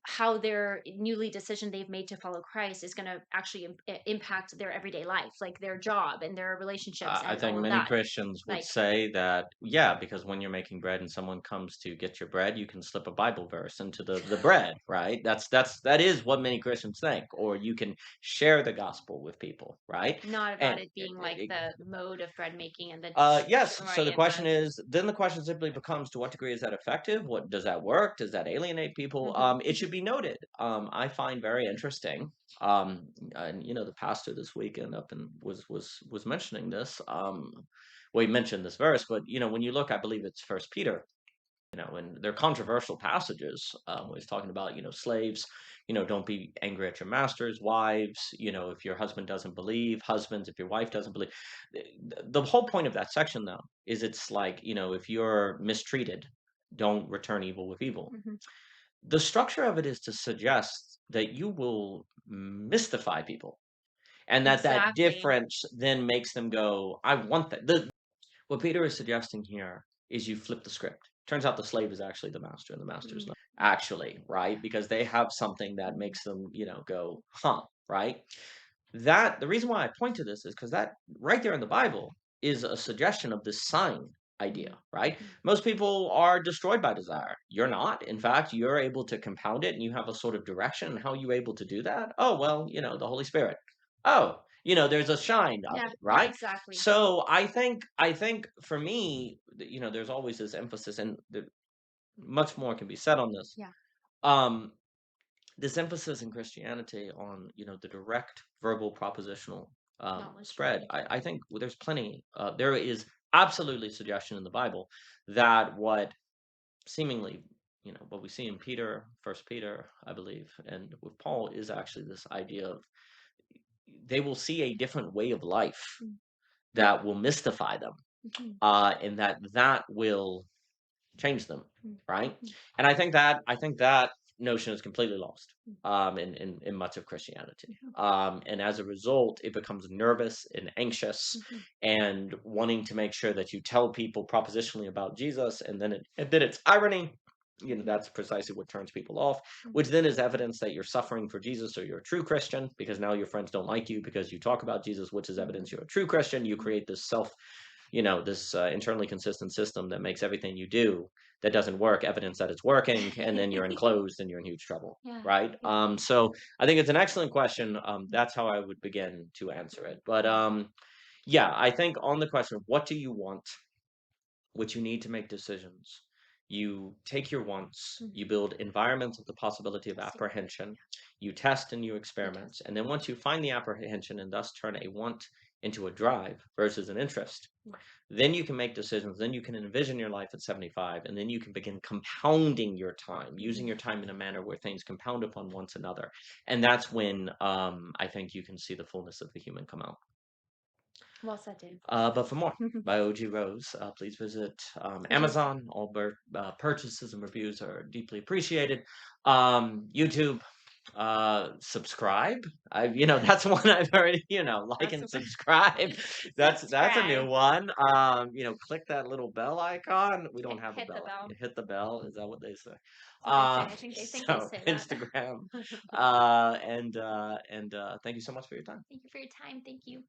A: how their newly decision they've made to follow Christ is going to actually impact their everyday life, like their job and their relationships
B: I
A: and
B: think
A: all of
B: many
A: that.
B: Christians would
A: Like,
B: say that, yeah, because when you're making bread and someone comes to get your bread, you can slip a Bible verse into the bread, right? That is what many Christians think, or you can share the gospel with people, right?
A: not about
B: And
A: it being like the mode of bread making and then
B: yes. So
A: right
B: the
A: in
B: question
A: the
B: is, then the question simply becomes, to what degree is that effective? What does that work? Does that alienate people?
A: hmm
B: It should be noted. I find very interesting. And the pastor this weekend up and was mentioning this. Well, he mentioned this verse, but when you look, I believe it's First Peter, and they're controversial passages. Where he's talking about, slaves, don't be angry at your masters, wives, if your husband doesn't believe, husbands, if your wife doesn't believe. The whole point of that section, though, is it's like, if you're mistreated don't return evil with evil.
A: Mhm.
B: The structure of it is to suggest that you will mystify people, and that
A: Exactly.
B: difference then makes them go, "I want that." What Peter is suggesting here is you flip the script. Turns out the slave is actually the master, and the master is
A: Mm,
B: not actually, right?
A: yeah.
B: Because they have something that
A: Mhm.
B: makes them, go, huh, right? That the reason why I point to this is because that right there in the Bible is a suggestion of this sign idea,
A: Mhm.
B: right?
A: Mhm.
B: Most people are destroyed by desire. You're
A: Yeah.
B: not. In fact, you're able to compound it and you have a sort of direction. And how are you able to do that? Oh, well, the Holy Spirit. Oh, there's a shine of
A: Yeah.
B: it,
A: Yeah,
B: right?
A: exactly.
B: So I think for me, there's always this emphasis, and much more can be said on this.
A: Yeah.
B: Um, this emphasis in Christianity on the direct verbal propositional
A: Knowledge.
B: spread. I think there's plenty. There is absolutely suggestion in the Bible that what seemingly what we see in Peter, First Peter, I believe, and with Paul is actually this idea of they will see a different way of life
A: Mm.
B: that will mystify them,
A: Mhm.
B: and that will change them,
A: Mm.
B: right?
A: Mhm.
B: And I think that notion is completely lost
A: Mm.
B: in much of Christianity.
A: Mhm.
B: And as a result, it becomes nervous and anxious
A: Mhm.
B: and wanting to make sure that you tell people propositionally about Jesus, and then it's irony.
A: Mhm.
B: That's precisely what turns people off,
A: Mm.
B: which then is evidence that you're suffering for Jesus or you're a true Christian because now your friends don't like you because you talk about Jesus, which is
A: Mhm.
B: evidence you're a true Christian. You
A: Mhm.
B: create this internally consistent system that makes everything you do that doesn't work evidence that it's working, and then you're enclosed and you're in huge trouble,
A: Yeah.
B: right?
A: Yeah.
B: So I think it's an excellent question. That's how I would begin to answer it. But
A: Yeah.
B: yeah, I think on the question of what do you want, what you need to make decisions, you take your wants,
A: Mhm.
B: you build environments of the possibility of
A: Testing.
B: apprehension, you test and you
A: You
B: experiment,
A: test.
B: and then once you find the apprehension and thus turn a want into a drive versus an interest,
A: Yeah.
B: then you can make decisions. Then you can envision your life at 75, and then you can begin compounding your time, using
A: Mhm.
B: your time in a manner where things compound upon one another. And that's when I think you can see the fullness of the human come out.
A: Well said, Dave.
B: But for more by OG Rose, please visit
A: It is.
B: Amazon. All purchases and reviews are deeply appreciated. YouTube, subscribe. That's one I've heard. Like
A: That's
B: and subscribe. That's a new
A: subscribe.
B: one. Click that little bell icon. We don't have a
A: Hit the
B: bell.
A: bell.
B: You hit the bell. Is that what they say?
A: That's what they say. I think they
B: So
A: say that.
B: Instagram. And thank you so much for your time.
A: Thank you for your time. Thank you.